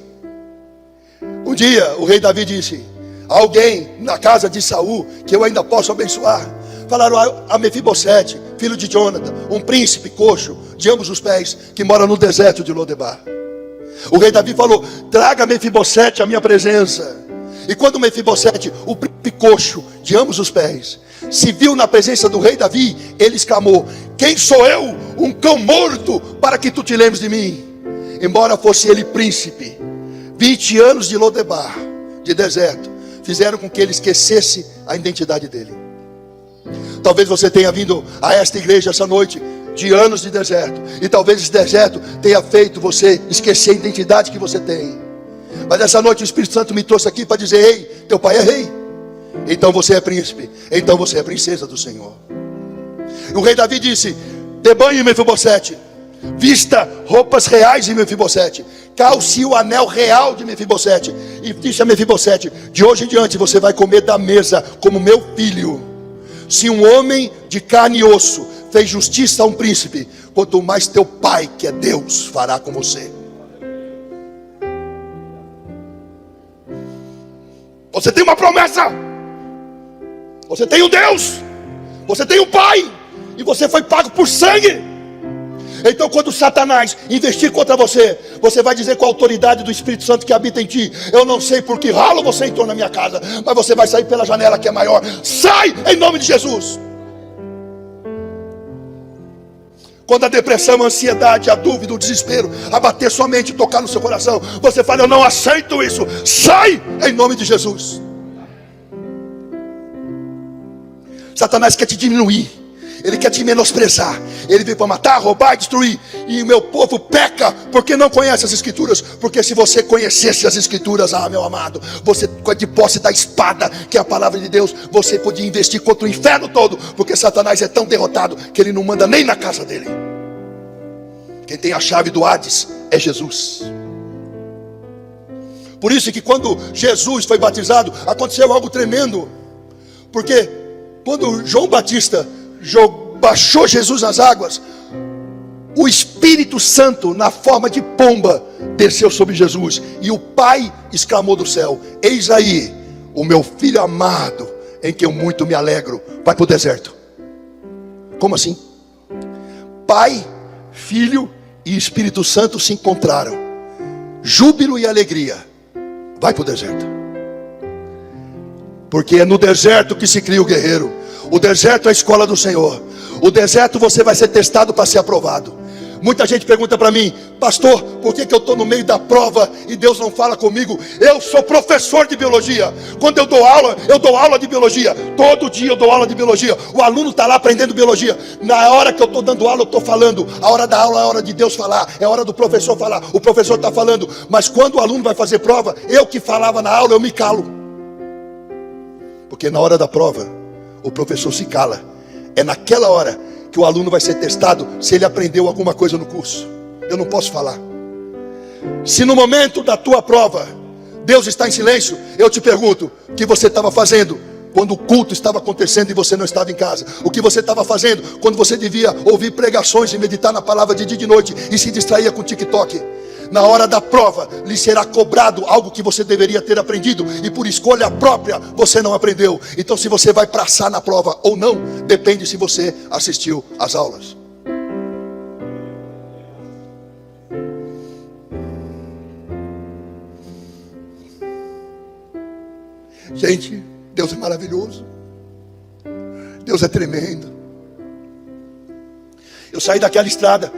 Um dia o rei Davi disse: alguém na casa de Saul que eu ainda posso abençoar. Falaram a Mefibosete, filho de Jonathan, um príncipe coxo de ambos os pés, que mora no deserto de Lodebar. O rei Davi falou: traga Mefibosete à minha presença. E quando Mefibosete, o príncipe coxo de ambos os pés, se viu na presença do rei Davi, ele exclamou: quem sou eu, um cão morto, para que tu te lembres de mim? Embora fosse ele príncipe, 20 anos de Lodebar, de deserto, fizeram com que ele esquecesse a identidade dele. Talvez você tenha vindo a esta igreja essa noite de anos de deserto, e talvez esse deserto tenha feito você esquecer a identidade que você tem. Mas essa noite o Espírito Santo me trouxe aqui para dizer: ei, teu pai é rei, então você é príncipe, então você é princesa do Senhor. O rei Davi disse: dê banho em Mefibosete, vista roupas reais em Mefibosete, calce o anel real de Mefibosete, e disse a Mefibosete: de hoje em diante você vai comer da mesa como meu filho. Se um homem de carne e osso fez justiça a um príncipe, quanto mais teu pai, que é Deus, fará com você. Você tem uma promessa, você tem um Deus, você tem um pai, e você foi pago por sangue. Então quando Satanás investir contra você, você vai dizer com a autoridade do Espírito Santo que habita em ti: eu não sei por que ralo você entrou na minha casa, mas você vai sair pela janela que é maior. Sai em nome de Jesus. Quando a depressão, a ansiedade, a dúvida, o desespero abater sua mente e tocar no seu coração, você fala: eu não aceito isso. Sai em nome de Jesus. Satanás quer te diminuir, ele quer te menosprezar. Ele veio para matar, roubar e destruir. E o meu povo peca porque não conhece as Escrituras. Porque se você conhecesse as Escrituras, meu amado, você, de posse da espada, que é a palavra de Deus, você podia investir contra o inferno todo. Porque Satanás é tão derrotado que ele não manda nem na casa dele. Quem tem a chave do Hades é Jesus. Por isso que quando Jesus foi batizado, aconteceu algo tremendo. Porque quando João Batista baixou Jesus nas águas, o Espírito Santo, na forma de pomba, desceu sobre Jesus. E o Pai exclamou do céu: eis aí o meu filho amado, em que eu muito me alegro. Vai para o deserto. Como assim? Pai, Filho e Espírito Santo se encontraram. Júbilo e alegria. Vai para o deserto. Porque é no deserto que se cria o guerreiro. O deserto é a escola do Senhor. O deserto você vai ser testado para ser aprovado. Muita gente pergunta para mim: pastor, por que eu estou no meio da prova e Deus não fala comigo? Eu sou professor de biologia. Quando eu dou aula de biologia. Todo dia eu dou aula de biologia. O aluno está lá aprendendo biologia. Na hora que eu estou dando aula, eu estou falando. A hora da aula é a hora de Deus falar, é a hora do professor falar. O professor está falando. Mas quando o aluno vai fazer prova, eu que falava na aula, eu me calo. Porque na hora da prova, o professor se cala. É naquela hora que o aluno vai ser testado se ele aprendeu alguma coisa no curso. Eu não posso falar. Se no momento da tua prova Deus está em silêncio, eu te pergunto: o que você estava fazendo quando o culto estava acontecendo e você não estava em casa? O que você estava fazendo quando você devia ouvir pregações e meditar na palavra de dia e de noite e se distraía com TikTok? Na hora da prova lhe será cobrado algo que você deveria ter aprendido, e por escolha própria você não aprendeu. Então se você vai passar na prova ou não, depende se você assistiu às aulas. Gente, Deus é maravilhoso. Deus é tremendo. Eu saí daquela estrada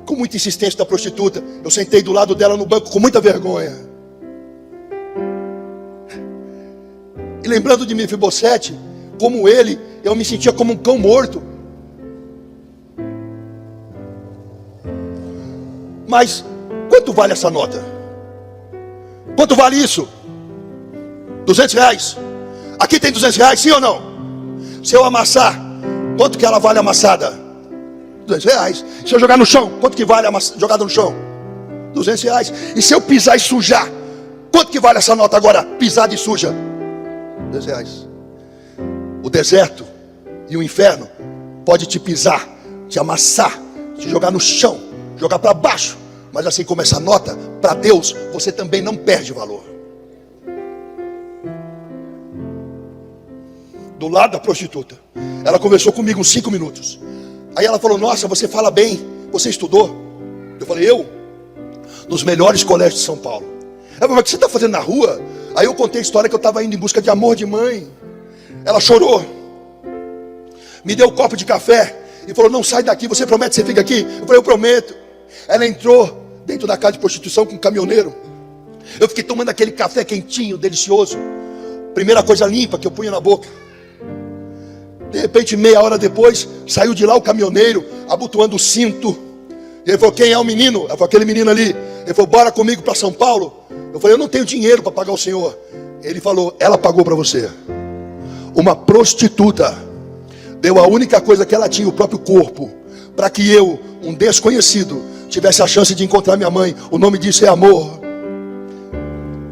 com muita insistência da prostituta. Eu sentei do lado dela no banco com muita vergonha. E lembrando de Mefibosete, como ele, eu me sentia como um cão morto. mas quanto vale essa nota? Quanto vale isso? R$200. Aqui tem R$200, sim ou não? Se eu amassar, quanto que ela vale amassada? R$200. Se eu jogar no chão, quanto que vale jogada no chão? R$200. E se eu pisar e sujar, quanto que vale essa nota agora, pisada e suja? R$200. O deserto e o inferno pode te pisar, te amassar, te jogar no chão, jogar para baixo. Mas assim como essa nota, para Deus, você também não perde valor. Do lado da prostituta, ela conversou comigo uns 5 minutos. Aí ela falou: nossa, você fala bem, você estudou? Eu falei: eu? Nos melhores colégios de São Paulo. Ela falou: mas o que você está fazendo na rua? Aí eu contei a história que eu estava indo em busca de amor de mãe. Ela chorou, me deu um copo de café e falou: não sai daqui, você promete que você fica aqui? Eu falei: eu prometo. Ela entrou dentro da casa de prostituição com um caminhoneiro. Eu fiquei tomando aquele café quentinho, delicioso, primeira coisa limpa que eu punha na boca. De repente, meia hora depois, saiu de lá o caminhoneiro, abotoando o cinto. E ele falou: quem é o menino? Eu falei: aquele menino ali. Ele falou: bora comigo para São Paulo. Eu falei: eu não tenho dinheiro para pagar o senhor. Ele falou: ela pagou para você. Uma prostituta deu a única coisa que ela tinha, o próprio corpo, para que eu, um desconhecido, tivesse a chance de encontrar minha mãe. O nome disso é amor.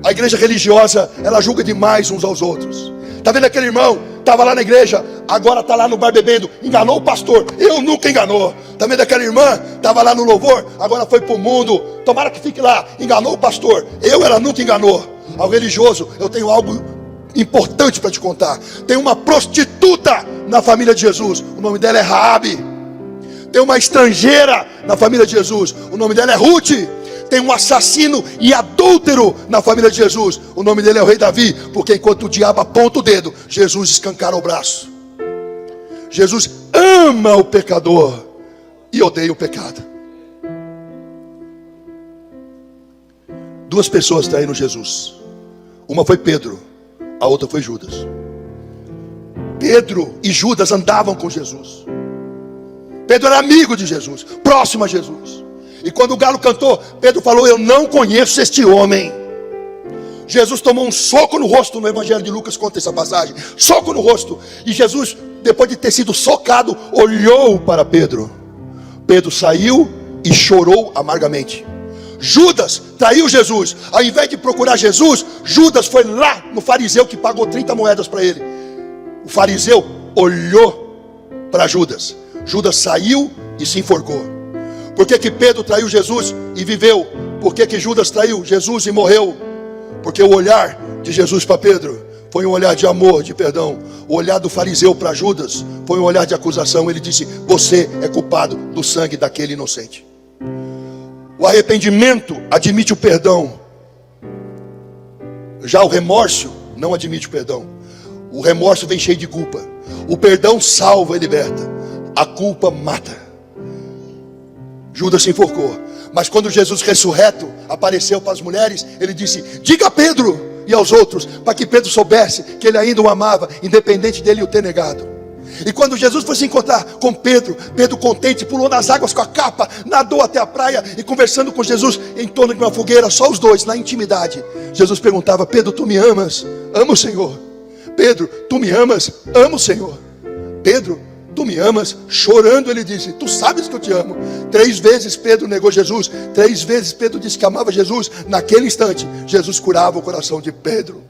A igreja religiosa, ela julga demais uns aos outros. Está vendo aquele irmão? Estava lá na igreja, agora está lá no bar bebendo. Enganou o pastor. Eu nunca enganou. Está vendo aquela irmã? Estava lá no louvor, agora foi para o mundo. Tomara que fique lá. Enganou o pastor. Ela nunca enganou. Ao religioso, eu tenho algo importante para te contar. Tem uma prostituta na família de Jesus. O nome dela é Raabe. Tem uma estrangeira na família de Jesus. O nome dela é Ruth. Tem um assassino e adúltero na família de Jesus. O nome dele é o rei Davi. Porque enquanto o diabo aponta o dedo, Jesus escancara o braço. Jesus ama o pecador e odeia o pecado. 2 pessoas traíram Jesus. Uma foi Pedro, a outra foi Judas. Pedro e Judas andavam com Jesus. Pedro era amigo de Jesus, próximo a Jesus. E quando o galo cantou, Pedro falou: eu não conheço este homem. Jesus tomou um soco no rosto. No Evangelho de Lucas conta essa passagem. Soco no rosto. E Jesus, depois de ter sido socado, olhou para Pedro. Pedro saiu e chorou amargamente. Judas traiu Jesus. Ao invés de procurar Jesus, Judas foi lá no fariseu que pagou 30 moedas para ele. O fariseu olhou para Judas. Judas saiu e se enforcou. Por que Pedro traiu Jesus e viveu? Por que Judas traiu Jesus e morreu? Porque o olhar de Jesus para Pedro foi um olhar de amor, de perdão. O olhar do fariseu para Judas foi um olhar de acusação. Ele disse: você é culpado do sangue daquele inocente. O arrependimento admite o perdão. Já o remorso não admite o perdão. O remorso vem cheio de culpa. O perdão salva e liberta. A culpa mata. Judas se enforcou. Mas quando Jesus ressurreto apareceu para as mulheres, ele disse: diga a Pedro e aos outros, para que Pedro soubesse que ele ainda o amava, independente dele o ter negado. E quando Jesus foi se encontrar com Pedro, Pedro contente pulou nas águas com a capa, nadou até a praia e conversando com Jesus em torno de uma fogueira, só os dois, na intimidade. Jesus perguntava: Pedro, tu me amas? Amo, Senhor. Pedro, tu me amas? Amo, Senhor. Pedro, tu me amas? Chorando ele disse: tu sabes que eu te amo. 3 vezes Pedro negou Jesus. 3 vezes Pedro disse que amava Jesus. Naquele instante, Jesus curava o coração de Pedro.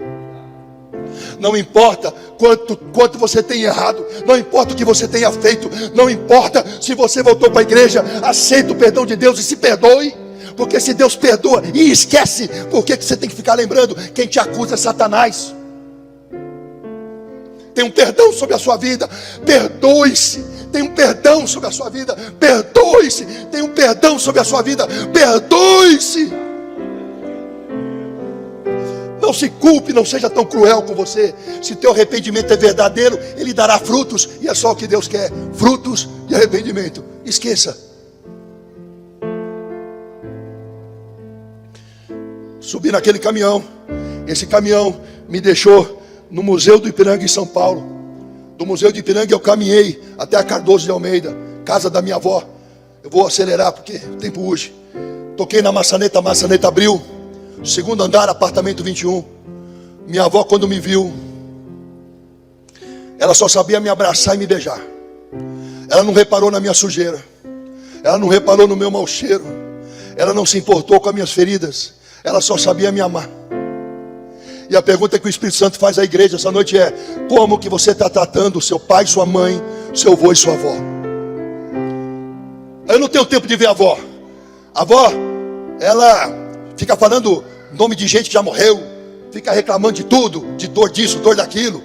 Não importa quanto você tem errado, não importa o que você tenha feito, não importa se você voltou para a igreja, aceita o perdão de Deus e se perdoe. Porque se Deus perdoa e esquece, por que você tem que ficar lembrando? Quem te acusa é Satanás. Tem um perdão sobre a sua vida, perdoe-se. Tem um perdão sobre a sua vida, perdoe-se. Tem um perdão sobre a sua vida, perdoe-se. Não se culpe, não seja tão cruel com você. Se teu arrependimento é verdadeiro, ele dará frutos. E é só o que Deus quer, frutos de arrependimento. Esqueça. Subi naquele caminhão. Esse caminhão me deixou no Museu do Ipiranga em São Paulo. Do Museu do Ipiranga eu caminhei até a Cardoso de Almeida, casa da minha avó. Eu vou acelerar porque o tempo urge. Toquei na maçaneta, a maçaneta abriu. Segundo andar, apartamento 21. Minha avó, quando me viu, ela só sabia me abraçar e me beijar. Ela não reparou na minha sujeira. Ela não reparou no meu mau cheiro. Ela não se importou com as minhas feridas. Ela só sabia me amar. E a pergunta que o Espírito Santo faz à igreja essa noite é: como que você está tratando o seu pai, sua mãe, seu avô e sua avó? Eu não tenho tempo de ver a avó. A avó, ela fica falando nome de gente que já morreu, fica reclamando de tudo, de dor disso, dor daquilo.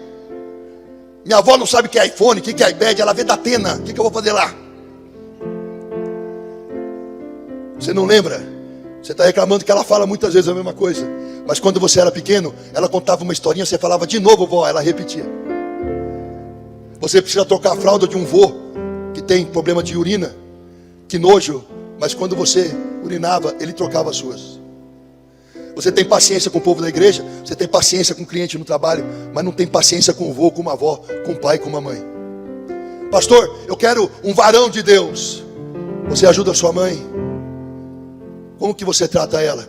Minha avó não sabe o que é iPhone, o que é iPad, ela vê da Atena. O que eu vou fazer lá? Você não lembra? Você está reclamando que ela fala muitas vezes a mesma coisa. Mas quando você era pequeno, ela contava uma historinha, você falava de novo, vó, ela repetia. Você precisa trocar a fralda de um vô que tem problema de urina. Que nojo. Mas quando você urinava, ele trocava as suas. Você tem paciência com o povo da igreja, você tem paciência com o cliente no trabalho, mas não tem paciência com o vô, com uma avó, com o pai, com uma mãe. Pastor, eu quero um varão de Deus. Você ajuda a sua mãe? Como que você trata ela?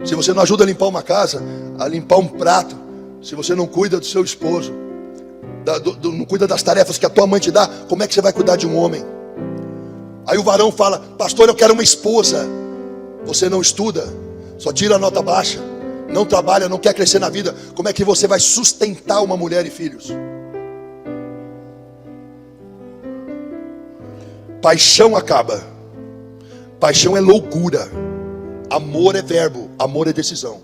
Se você não ajuda a limpar uma casa, a limpar um prato, se você não cuida do seu esposo, não cuida das tarefas que a tua mãe te dá, como é que você vai cuidar de um homem? Aí o varão fala: pastor, eu quero uma esposa. Você não estuda, só tira a nota baixa, não trabalha, não quer crescer na vida. Como é que você vai sustentar uma mulher e filhos? Paixão acaba. Paixão é loucura. Amor é verbo, amor é decisão.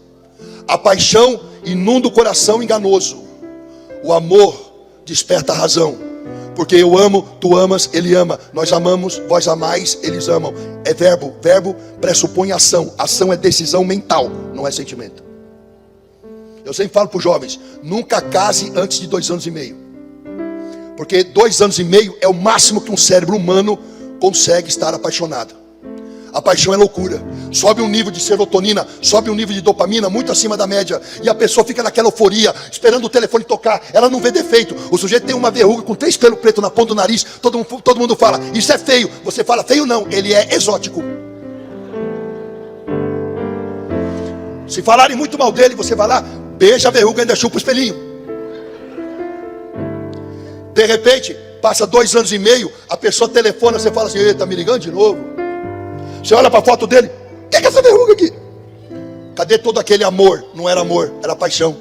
A paixão inunda o coração enganoso. O amor desperta a razão. Porque eu amo, tu amas, ele ama. Nós amamos, vós amais, eles amam. É verbo, verbo pressupõe ação. Ação é decisão mental, não é sentimento. Eu sempre falo para os jovens: nunca case antes de 2 anos e meio. Porque 2 anos e meio é o máximo que um cérebro humano consegue estar apaixonado. A paixão é loucura. Sobe um nível de serotonina, sobe um nível de dopamina muito acima da média. E a pessoa fica naquela euforia, esperando o telefone tocar. Ela não vê defeito. O sujeito tem uma verruga com 3 pelos pretos na ponta do nariz. Todo mundo fala: isso é feio. Você fala: feio não, ele é exótico. Se falarem muito mal dele, você vai lá, beija a verruga e ainda chupa o espelhinho. De repente, passa 2 anos e meio, a pessoa telefona, você fala assim: está me ligando de novo? Você olha para a foto dele: o que é essa verruga aqui? Cadê todo aquele amor? Não era amor, era paixão.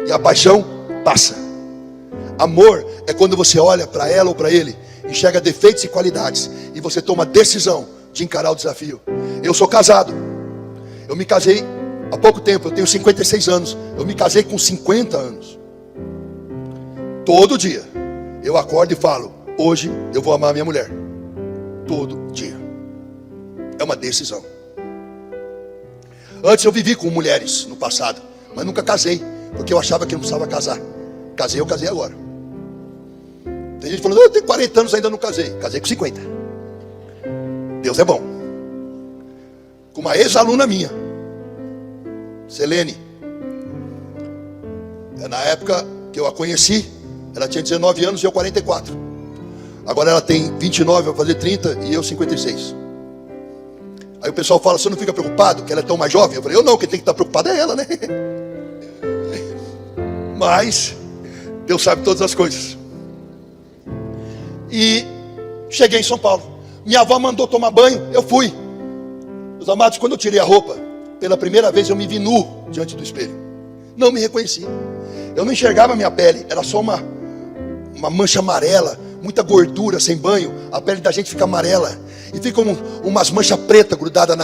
E a paixão passa. Amor é quando você olha para ela ou para ele, enxerga defeitos e qualidades, e você toma a decisão de encarar o desafio. Eu sou casado. Eu me casei há pouco tempo, eu tenho 56 anos. Eu me casei com 50 anos. Todo dia eu acordo e falo: hoje eu vou amar a minha mulher. Todo dia. É uma decisão. Antes eu vivi com mulheres no passado, mas nunca casei, porque eu achava que não precisava casar. Eu casei agora. Tem gente falando: eu tenho 40 anos ainda não casei. Casei com 50. Deus é bom. Com uma ex-aluna minha, Selene. Na época que eu a conheci, ela tinha 19 anos e eu 44. Agora ela tem 29, vai fazer 30 e eu 56. Aí o pessoal fala: você não fica preocupado que ela é tão mais jovem? Eu falei: eu não, quem tem que estar preocupado é ela, né? Mas Deus sabe todas as coisas. E cheguei em São Paulo. Minha avó mandou tomar banho, eu fui. Meus amados, quando eu tirei a roupa, pela primeira vez eu me vi nu diante do espelho. Não me reconheci. Eu não enxergava a minha pele, era só uma mancha amarela, muita gordura, sem banho. A pele da gente fica amarela e ficam umas manchas pretas grudadas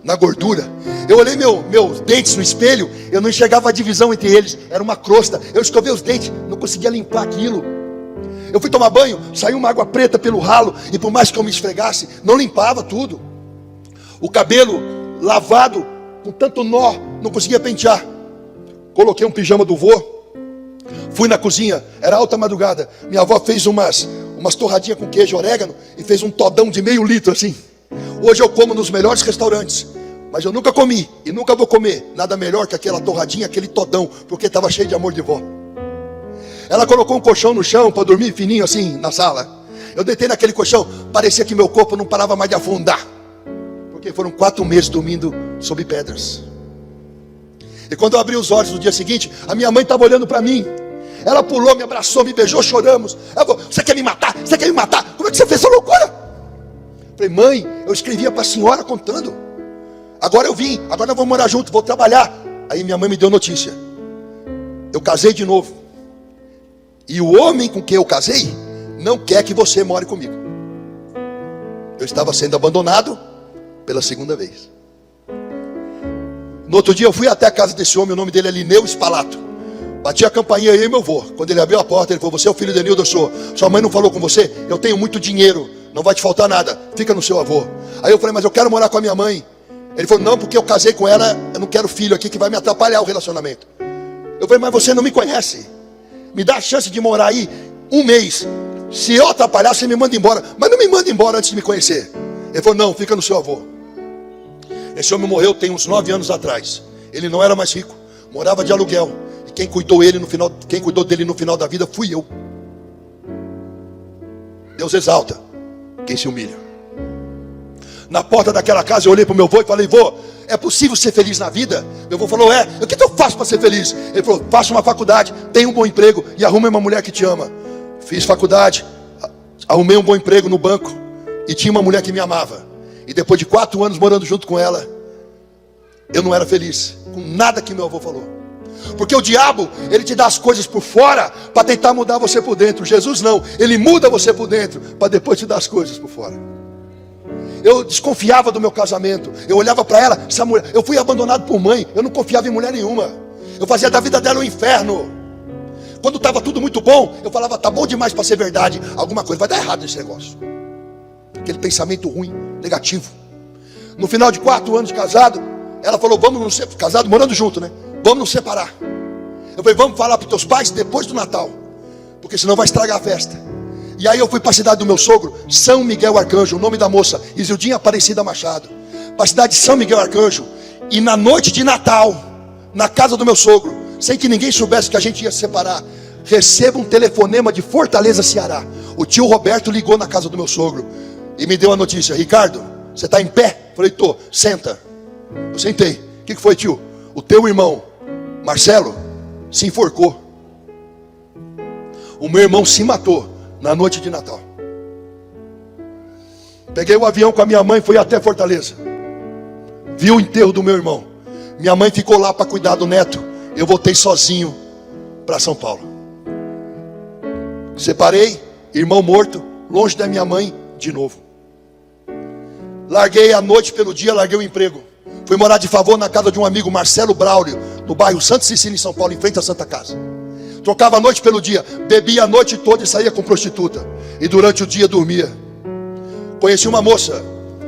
na gordura. Eu olhei meus dentes no espelho, eu não enxergava a divisão entre eles, era uma crosta. Eu escovei os dentes, não conseguia limpar aquilo. Eu fui tomar banho, saiu uma água preta pelo ralo, e por mais que eu me esfregasse, não limpava tudo. O cabelo lavado, com tanto nó, não conseguia pentear. Coloquei um pijama do vô, fui na cozinha, era alta madrugada. Minha avó fez umas torradinhas com queijo e orégano e fez um todão de meio litro assim. Hoje eu como nos melhores restaurantes, mas eu nunca comi e nunca vou comer nada melhor que aquela torradinha, aquele todão, porque estava cheio de amor de vó. Ela colocou um colchão no chão para dormir fininho assim na sala. Eu deitei naquele colchão, parecia que meu corpo não parava mais de afundar, porque Porque foram 4 meses dormindo sob pedras. E quando eu abri os olhos no dia seguinte, a minha mãe estava olhando para mim. Ela pulou, me abraçou, me beijou, choramos. Ela falou: você quer me matar? Você quer me matar? Como é que você fez essa loucura? Eu falei: mãe, eu escrevia para a senhora contando. Agora eu vim, agora nós vamos morar juntos, vou trabalhar. Aí minha mãe me deu notícia. Eu casei de novo. E o homem com quem eu casei não quer que você more comigo. Eu estava sendo abandonado pela segunda vez. No outro dia eu fui até a casa desse homem, o nome dele é Lineu Spalato. Bati a campainha aí, meu avô. Quando ele abriu a porta, ele falou: você é o filho de Nildo? Eu sou. Sua mãe não falou com você? Eu tenho muito dinheiro, não vai te faltar nada, fica no seu avô. Aí eu falei: mas eu quero morar com a minha mãe. Ele falou: não, porque eu casei com ela, eu não quero filho aqui que vai me atrapalhar o relacionamento. Eu falei: mas você não me conhece, me dá a chance de morar aí 1 mês. Se eu atrapalhar, você me manda embora. Mas não me manda embora antes de me conhecer. Ele falou: não, fica no seu avô. Esse homem morreu tem uns 9 anos atrás. Ele não era mais rico, morava de aluguel. E quem cuidou dele no final da vida fui eu. Deus exalta quem se humilha. Na porta daquela casa eu olhei para o meu avô e falei: vô, é possível ser feliz na vida? Meu avô falou: é. O que eu faço para ser feliz? Ele falou: faça uma faculdade, tenha um bom emprego e arrume uma mulher que te ama. Fiz faculdade, arrumei um bom emprego no banco e tinha uma mulher que me amava. E depois de 4 anos morando junto com ela, eu não era feliz com nada que meu avô falou. Porque o diabo, ele te dá as coisas por fora para tentar mudar você por dentro. Jesus não, ele muda você por dentro para depois te dar as coisas por fora. Eu desconfiava do meu casamento. Eu olhava para ela, essa mulher, eu fui abandonado por mãe. Eu não confiava em mulher nenhuma. Eu fazia da vida dela um inferno. Quando estava tudo muito bom, eu falava: tá bom demais para ser verdade. Alguma coisa vai dar errado nesse negócio. Aquele pensamento ruim, negativo. No final de 4 anos de casado, ela falou: vamos nos separar. Casado, morando junto, né? Vamos nos separar. Eu falei: vamos falar para os teus pais depois do Natal, porque senão vai estragar a festa. E aí eu fui para a cidade do meu sogro, São Miguel Arcanjo, o nome da moça, Isildinha Aparecida Machado. Para a cidade de São Miguel Arcanjo. E na noite de Natal, na casa do meu sogro, sem que ninguém soubesse que a gente ia se separar, recebo um telefonema de Fortaleza, Ceará. O tio Roberto ligou na casa do meu sogro e me deu a notícia: Ricardo, você está em pé? Falei: tô. Senta. Eu sentei. O que foi, tio? O teu irmão Marcelo se enforcou. O meu irmão se matou na noite de Natal. Peguei o avião com a minha mãe, fui até Fortaleza. Vi o enterro do meu irmão. Minha mãe ficou lá para cuidar do neto. Eu voltei sozinho para São Paulo. Separei, irmão morto, longe da minha mãe de novo. Larguei a noite pelo dia, larguei o emprego. Fui morar de favor na casa de um amigo, Marcelo Braulio, no bairro Santa Cecília, em São Paulo, em frente à Santa Casa. Trocava a noite pelo dia, bebia a noite toda e saía com prostituta. E durante o dia dormia. Conheci uma moça,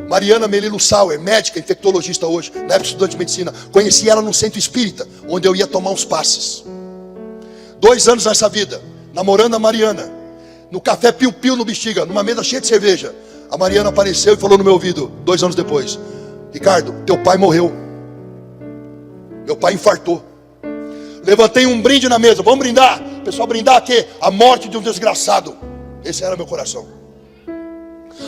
Mariana Melilo Sauer, médica, infectologista hoje, na época estudante de medicina. Conheci ela no centro espírita, onde eu ia tomar uns passes. 2 anos nessa vida, namorando a Mariana, no café Piu Piu no Bexiga, numa mesa cheia de cerveja. A Mariana apareceu e falou no meu ouvido, 2 anos depois: Ricardo, teu pai morreu. Meu pai infartou. Levantei um brinde na mesa, vamos brindar. O pessoal, brindar a quê? A morte de um desgraçado. Esse era meu coração.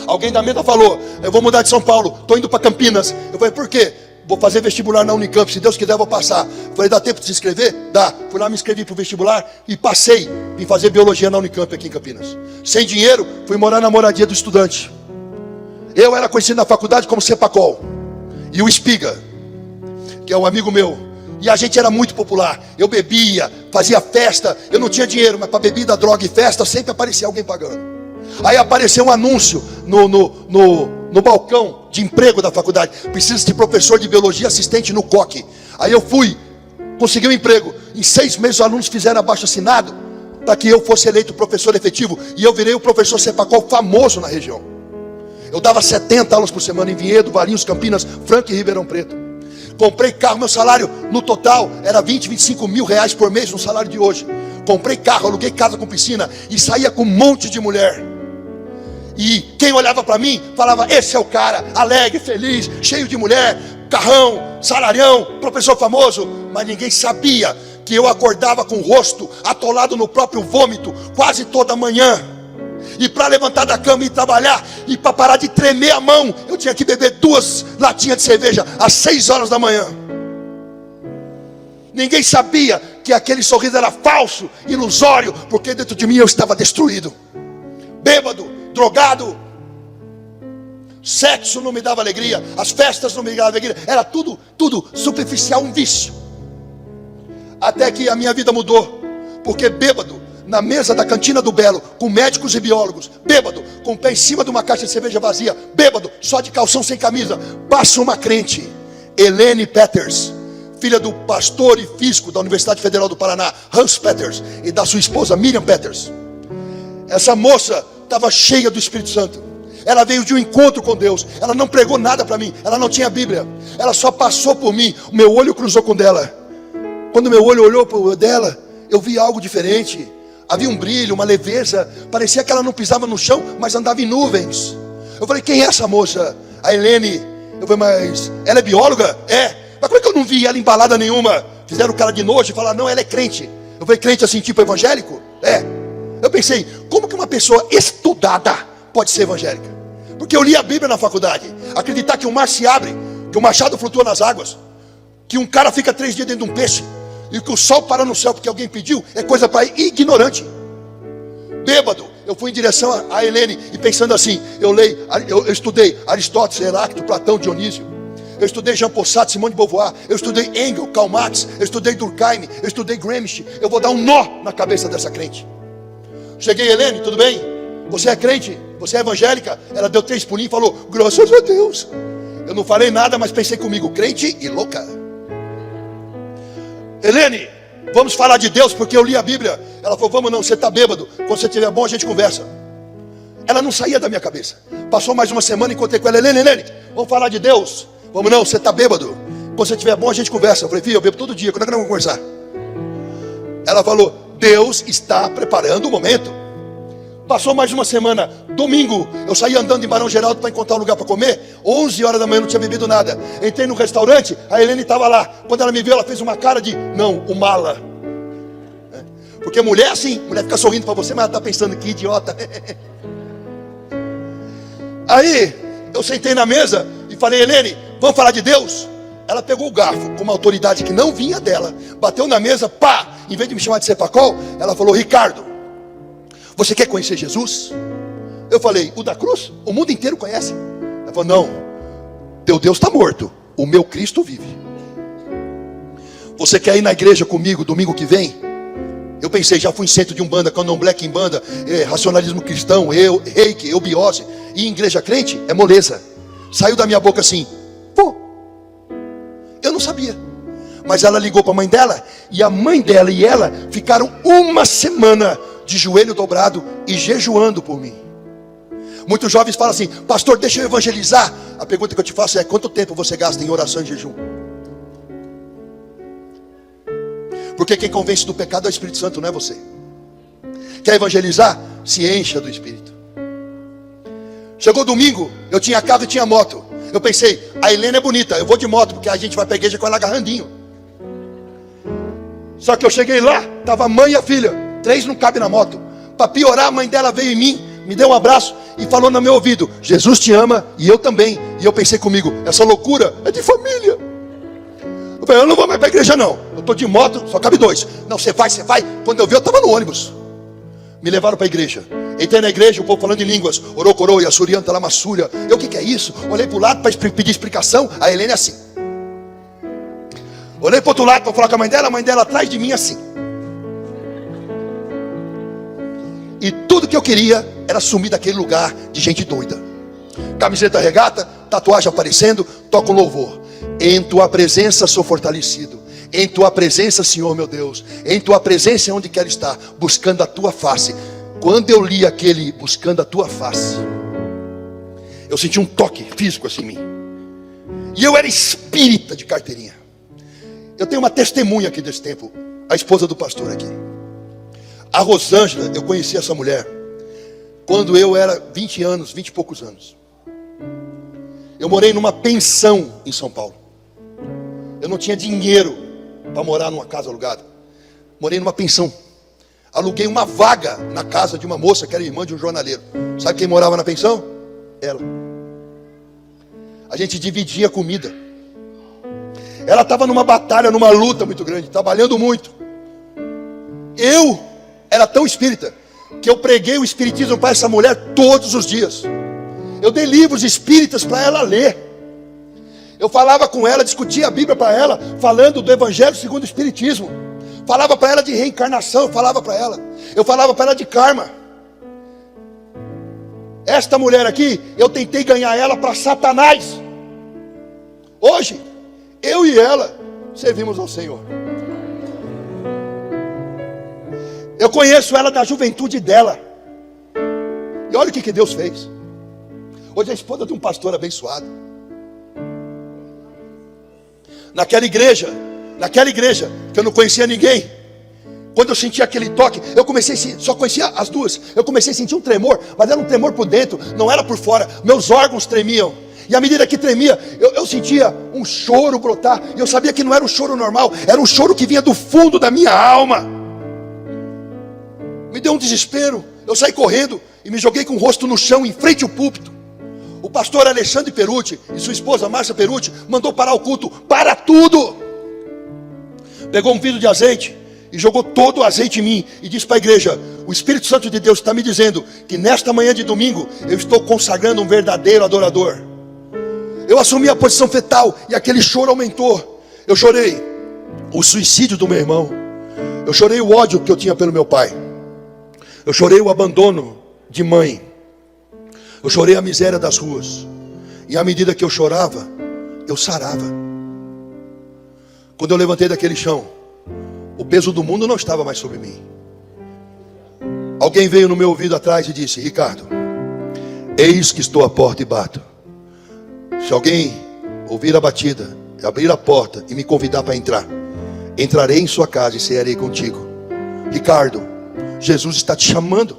Alguém da mesa falou: eu vou mudar de São Paulo, estou indo para Campinas. Eu falei: por quê? Vou fazer vestibular na Unicamp, se Deus quiser eu vou passar. Eu falei: dá tempo de se inscrever? Dá. Fui lá, me inscrevi para o vestibular e passei. Vim fazer biologia na Unicamp aqui em Campinas. Sem dinheiro, fui morar na moradia do estudante. Eu era conhecido na faculdade como Cepacol. E o Espiga, que é um amigo meu. E a gente era muito popular. Eu bebia, fazia festa. Eu não tinha dinheiro, mas para bebida, droga e festa sempre aparecia alguém pagando. Aí apareceu um anúncio no balcão de emprego da faculdade: precisa de professor de biologia assistente no COC. Aí eu fui, consegui um emprego. Em 6 meses os alunos fizeram abaixo-assinado para que eu fosse eleito professor efetivo. E eu virei o professor Cepacol famoso na região. Eu dava 70 aulas por semana em Vinhedo, Valinhos, Campinas, Franca e Ribeirão Preto. Comprei carro, meu salário no total era 20, 25 mil reais por mês no salário de hoje. Comprei carro, aluguei casa com piscina e saía com um monte de mulher. E quem olhava para mim falava: esse é o cara, alegre, feliz, cheio de mulher, carrão, salarião, professor famoso. Mas ninguém sabia que eu acordava com o rosto atolado no próprio vômito quase toda manhã. E para levantar da cama e trabalhar, e para parar de tremer a mão, eu tinha que beber 2 latinhas de cerveja às 6 horas da manhã. Ninguém sabia que aquele sorriso era falso, ilusório, porque dentro de mim eu estava destruído, bêbado, drogado. Sexo não me dava alegria, as festas não me davam alegria, era tudo superficial, um vício. Até que a minha vida mudou, porque bêbado, na mesa da cantina do Belo, com médicos e biólogos, bêbado, com o pé em cima de uma caixa de cerveja vazia, bêbado, só de calção sem camisa, passa uma crente, Helene Peters, filha do pastor e físico da Universidade Federal do Paraná, Hans Peters, e da sua esposa Miriam Peters. Essa moça estava cheia do Espírito Santo. Ela veio de um encontro com Deus. Ela não pregou nada para mim. Ela não tinha Bíblia. Ela só passou por mim. O meu olho cruzou com o dela. Quando meu olho olhou para o dela, eu vi algo diferente. Havia um brilho, uma leveza. Parecia que ela não pisava no chão, mas andava em nuvens. Eu falei, quem é essa moça? A Helene. Eu falei, mas ela é bióloga? É. Mas como é que eu não vi ela embalada nenhuma? Fizeram cara de nojo e falaram, não, ela é crente. Eu falei, crente assim, tipo evangélico? É. Eu pensei, como que uma pessoa estudada pode ser evangélica? Porque eu li a Bíblia na faculdade. Acreditar que o mar se abre, que o machado flutua nas águas, que um cara fica 3 dias dentro de um peixe, e que o sol para no céu porque alguém pediu, é coisa para ignorante. Bêbado, eu fui em direção a Helene e pensando assim, eu estudei Aristóteles, Heráclito, Platão, Dionísio, eu estudei Jean Paul Sartre, Simone de Beauvoir, eu estudei Engels, Karl Marx, eu estudei Durkheim, eu estudei Gramsci. Eu vou dar um nó na cabeça dessa crente. Cheguei, Helene, tudo bem? Você é crente? Você é evangélica? Ela deu 3 pulinhos e falou, graças a Deus. Eu não falei nada, mas pensei comigo, crente e louca. Helene, vamos falar de Deus, porque eu li a Bíblia. Ela falou, vamos não, você está bêbado. Quando você estiver bom, a gente conversa. Ela não saía da minha cabeça. Passou mais uma semana, encontrei com ela, Helene, vamos falar de Deus. Vamos não, você está bêbado. Quando você estiver bom, a gente conversa. Eu falei, filho, eu bebo todo dia, quando é que nós vamos conversar? Ela falou, Deus está preparando o momento. Passou mais uma semana, domingo, eu saí andando em Barão Geraldo para encontrar um lugar para comer. 11 horas da manhã, não tinha bebido nada. Entrei no restaurante, a Helene estava lá. Quando ela me viu, ela fez uma cara de, não, o mala. Porque mulher assim, mulher fica sorrindo para você, mas ela está pensando, que idiota. Aí, eu sentei na mesa e falei, Helene, vamos falar de Deus? Ela pegou o garfo, com uma autoridade que não vinha dela, bateu na mesa, pá, em vez de me chamar de Cepacol, ela falou, Ricardo, você quer conhecer Jesus? Eu falei, o da cruz? O mundo inteiro conhece. Ela falou, não, teu Deus está morto, o meu Cristo vive. Você quer ir na igreja comigo domingo que vem? Eu pensei, já fui em centro de Umbanda, Candomblé, Quimbanda, racionalismo cristão, reiki, eubiose, e igreja crente é moleza. Saiu da minha boca assim, pô, eu não sabia. Mas ela ligou para a mãe dela, e a mãe dela e ela ficaram uma semana de joelho dobrado e jejuando por mim. Muitos jovens falam assim, pastor, deixa eu evangelizar. A pergunta que eu te faço é, quanto tempo você gasta em oração e jejum? Porque quem convence do pecado é o Espírito Santo, não é você. Quer evangelizar? Se encha do Espírito. Chegou domingo, eu tinha carro e tinha moto. Eu pensei, a Helene é bonita, eu vou de moto, porque a gente vai para a igreja com ela agarrandinho. Só que eu cheguei lá, estava a mãe e a filha, 3 não cabe na moto. Para piorar, a mãe dela veio em mim, me deu um abraço e falou no meu ouvido, Jesus te ama e eu também. E eu pensei comigo, essa loucura é de família. Eu falei, eu não vou mais para a igreja não, eu estou de moto, só cabe 2. Não, você vai. Quando eu vi, eu estava no ônibus. Me levaram para a igreja. Entrei na igreja, o povo falando em línguas, Orocoro, Yassurianta, Lamassúria. Eu, o que é isso? Olhei para o lado para pedir explicação, a Helene assim. Olhei para o outro lado para falar com a mãe dela atrás de mim assim. E tudo que eu queria era sumir daquele lugar de gente doida. Camiseta regata, tatuagem aparecendo, toco louvor. Em tua presença sou fortalecido. Em tua presença, Senhor meu Deus. Em tua presença é onde quero estar, buscando a tua face. Quando eu li aquele buscando a tua face, eu senti um toque físico assim em mim. E eu era espírita de carteirinha. Eu tenho uma testemunha aqui desse tempo, a esposa do pastor aqui. A Rosângela, eu conheci essa mulher quando eu era 20 e poucos anos. Eu morei numa pensão em São Paulo. Eu não tinha dinheiro para morar numa casa alugada. Morei numa pensão. Aluguei uma vaga na casa de uma moça que era irmã de um jornaleiro. Sabe quem morava na pensão? Ela. A gente dividia comida. Ela estava numa batalha, numa luta muito grande, trabalhando muito. Eu era tão espírita que eu preguei o espiritismo para essa mulher todos os dias. Eu dei livros espíritas para ela ler. Eu falava com ela, discutia a Bíblia para ela, falando do Evangelho segundo o Espiritismo. Falava para ela de reencarnação, eu falava para ela de karma. Esta mulher aqui, eu tentei ganhar ela para Satanás. Hoje, eu e ela servimos ao Senhor. Eu conheço ela da juventude dela. E olha o que Deus fez. Hoje é a esposa de um pastor abençoado. Naquela igreja que eu não conhecia ninguém, quando eu senti aquele toque, eu comecei a sentir, só conhecia as duas. Eu comecei a sentir um tremor, mas era um tremor por dentro, não era por fora. Meus órgãos tremiam. E à medida que tremia, eu sentia um choro brotar. E eu sabia que não era um choro normal, era um choro que vinha do fundo da minha alma. Me deu um desespero. Eu saí correndo e me joguei com o rosto no chão, em frente ao púlpito. O pastor Alexandre Perucci e sua esposa Márcia Perucci mandou parar o culto. Para tudo! Pegou um vidro de azeite e jogou todo o azeite em mim e disse para a igreja: o Espírito Santo de Deus está me dizendo que nesta manhã de domingo eu estou consagrando um verdadeiro adorador. Eu assumi a posição fetal e aquele choro aumentou. Eu chorei o suicídio do meu irmão. Eu chorei o ódio que eu tinha pelo meu pai. Eu chorei o abandono de mãe. Eu chorei a miséria das ruas. E à medida que eu chorava, eu sarava. Quando eu levantei daquele chão, o peso do mundo não estava mais sobre mim. Alguém veio no meu ouvido atrás e disse: Ricardo, eis que estou à porta e bato. Se alguém ouvir a batida, abrir a porta e me convidar para entrar, entrarei em sua casa e cearei contigo. Ricardo, Jesus está te chamando.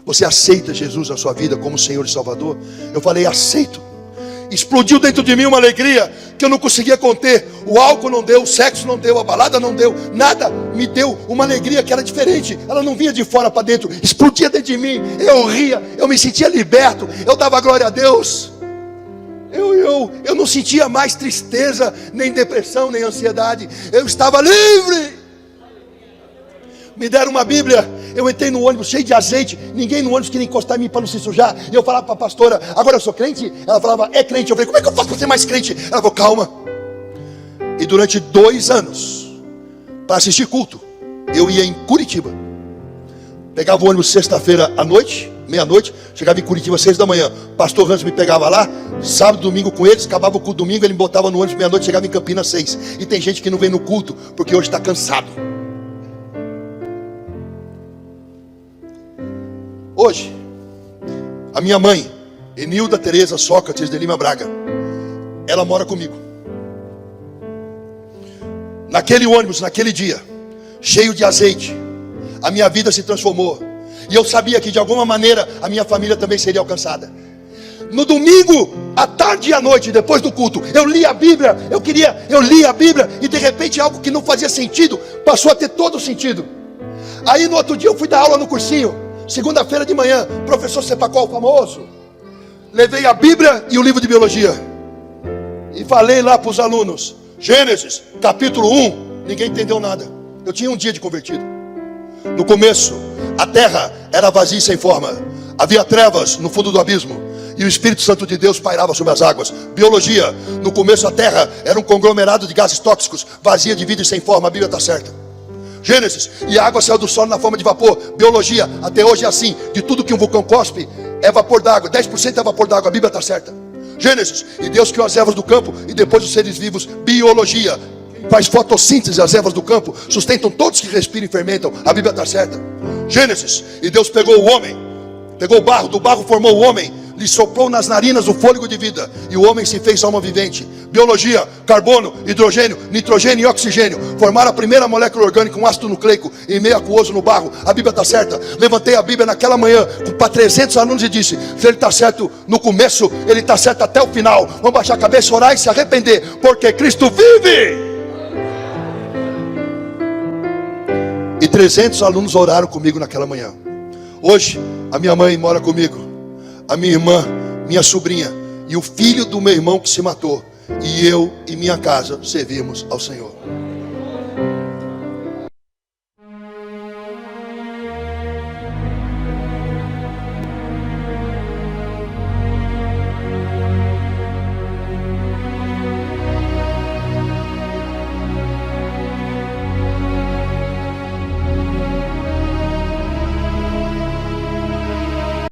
Você aceita Jesus na sua vida como Senhor e Salvador? Eu falei: aceito. Explodiu dentro de mim uma alegria que eu não conseguia conter. O álcool não deu, o sexo não deu, a balada não deu, nada me deu uma alegria que era diferente. Ela não vinha de fora para dentro, explodia dentro de mim. Eu ria, eu me sentia liberto, eu dava glória a Deus. Eu não sentia mais tristeza, nem depressão, nem ansiedade. Eu estava livre. Me deram uma Bíblia. Eu entrei no ônibus cheio de azeite. Ninguém no ônibus queria encostar em mim para não se sujar. E eu falava para a pastora: agora eu sou crente? Ela falava: é crente. Eu falei: como é que eu faço para ser mais crente? Ela falou: calma. E durante 2 anos, para assistir culto, eu ia em Curitiba. Pegava o ônibus sexta-feira à noite, meia-noite. Chegava em Curitiba 6 da manhã. Pastor Hans me pegava lá. Sábado, domingo com eles. Acabava o culto domingo, ele me botava no ônibus meia-noite. Chegava em Campinas 6. E tem gente que não vem no culto porque hoje está cansado. Hoje, a minha mãe, Enilda Tereza Sócrates de Lima Braga, ela mora comigo. Naquele ônibus, naquele dia, cheio de azeite, a minha vida se transformou. E eu sabia que de alguma maneira a minha família também seria alcançada. No domingo, à tarde e à noite, depois do culto, eu li a Bíblia. Eu li a Bíblia e de repente algo que não fazia sentido passou a ter todo sentido. Aí no outro dia eu fui dar aula no cursinho. Segunda-feira de manhã, professor Cepacol famoso. Levei a Bíblia e o livro de biologia e falei lá para os alunos: Gênesis, capítulo 1. Ninguém entendeu nada. Eu tinha um dia de convertido. No começo, a terra era vazia e sem forma. Havia trevas no fundo do abismo e o Espírito Santo de Deus pairava sobre as águas. Biologia, no começo a terra era um conglomerado de gases tóxicos, vazia de vida e sem forma. A Bíblia está certa. Gênesis, e a água saiu do solo na forma de vapor. Biologia, até hoje é assim. De tudo que um vulcão cospe é vapor d'água, 10% é vapor d'água. A Bíblia está certa. Gênesis, e Deus criou as ervas do campo e depois os seres vivos. Biologia, faz fotossíntese. As ervas do campo sustentam todos que respiram e fermentam. A Bíblia está certa. Gênesis, e Deus pegou o homem, pegou o barro, do barro formou o homem, lhe soprou nas narinas o fôlego de vida e o homem se fez alma vivente. Biologia, carbono, hidrogênio, nitrogênio e oxigênio formaram a primeira molécula orgânica, um ácido nucleico em meio aquoso no barro. A Bíblia está certa. Levantei a Bíblia naquela manhã para 300 alunos e disse: se ele está certo no começo, ele está certo até o final. Vamos baixar a cabeça, orar e se arrepender, porque Cristo vive. E 300 alunos oraram comigo naquela manhã. Hoje, a minha mãe mora comigo, a minha irmã, minha sobrinha e o filho do meu irmão que se matou. E eu e minha casa servimos ao Senhor.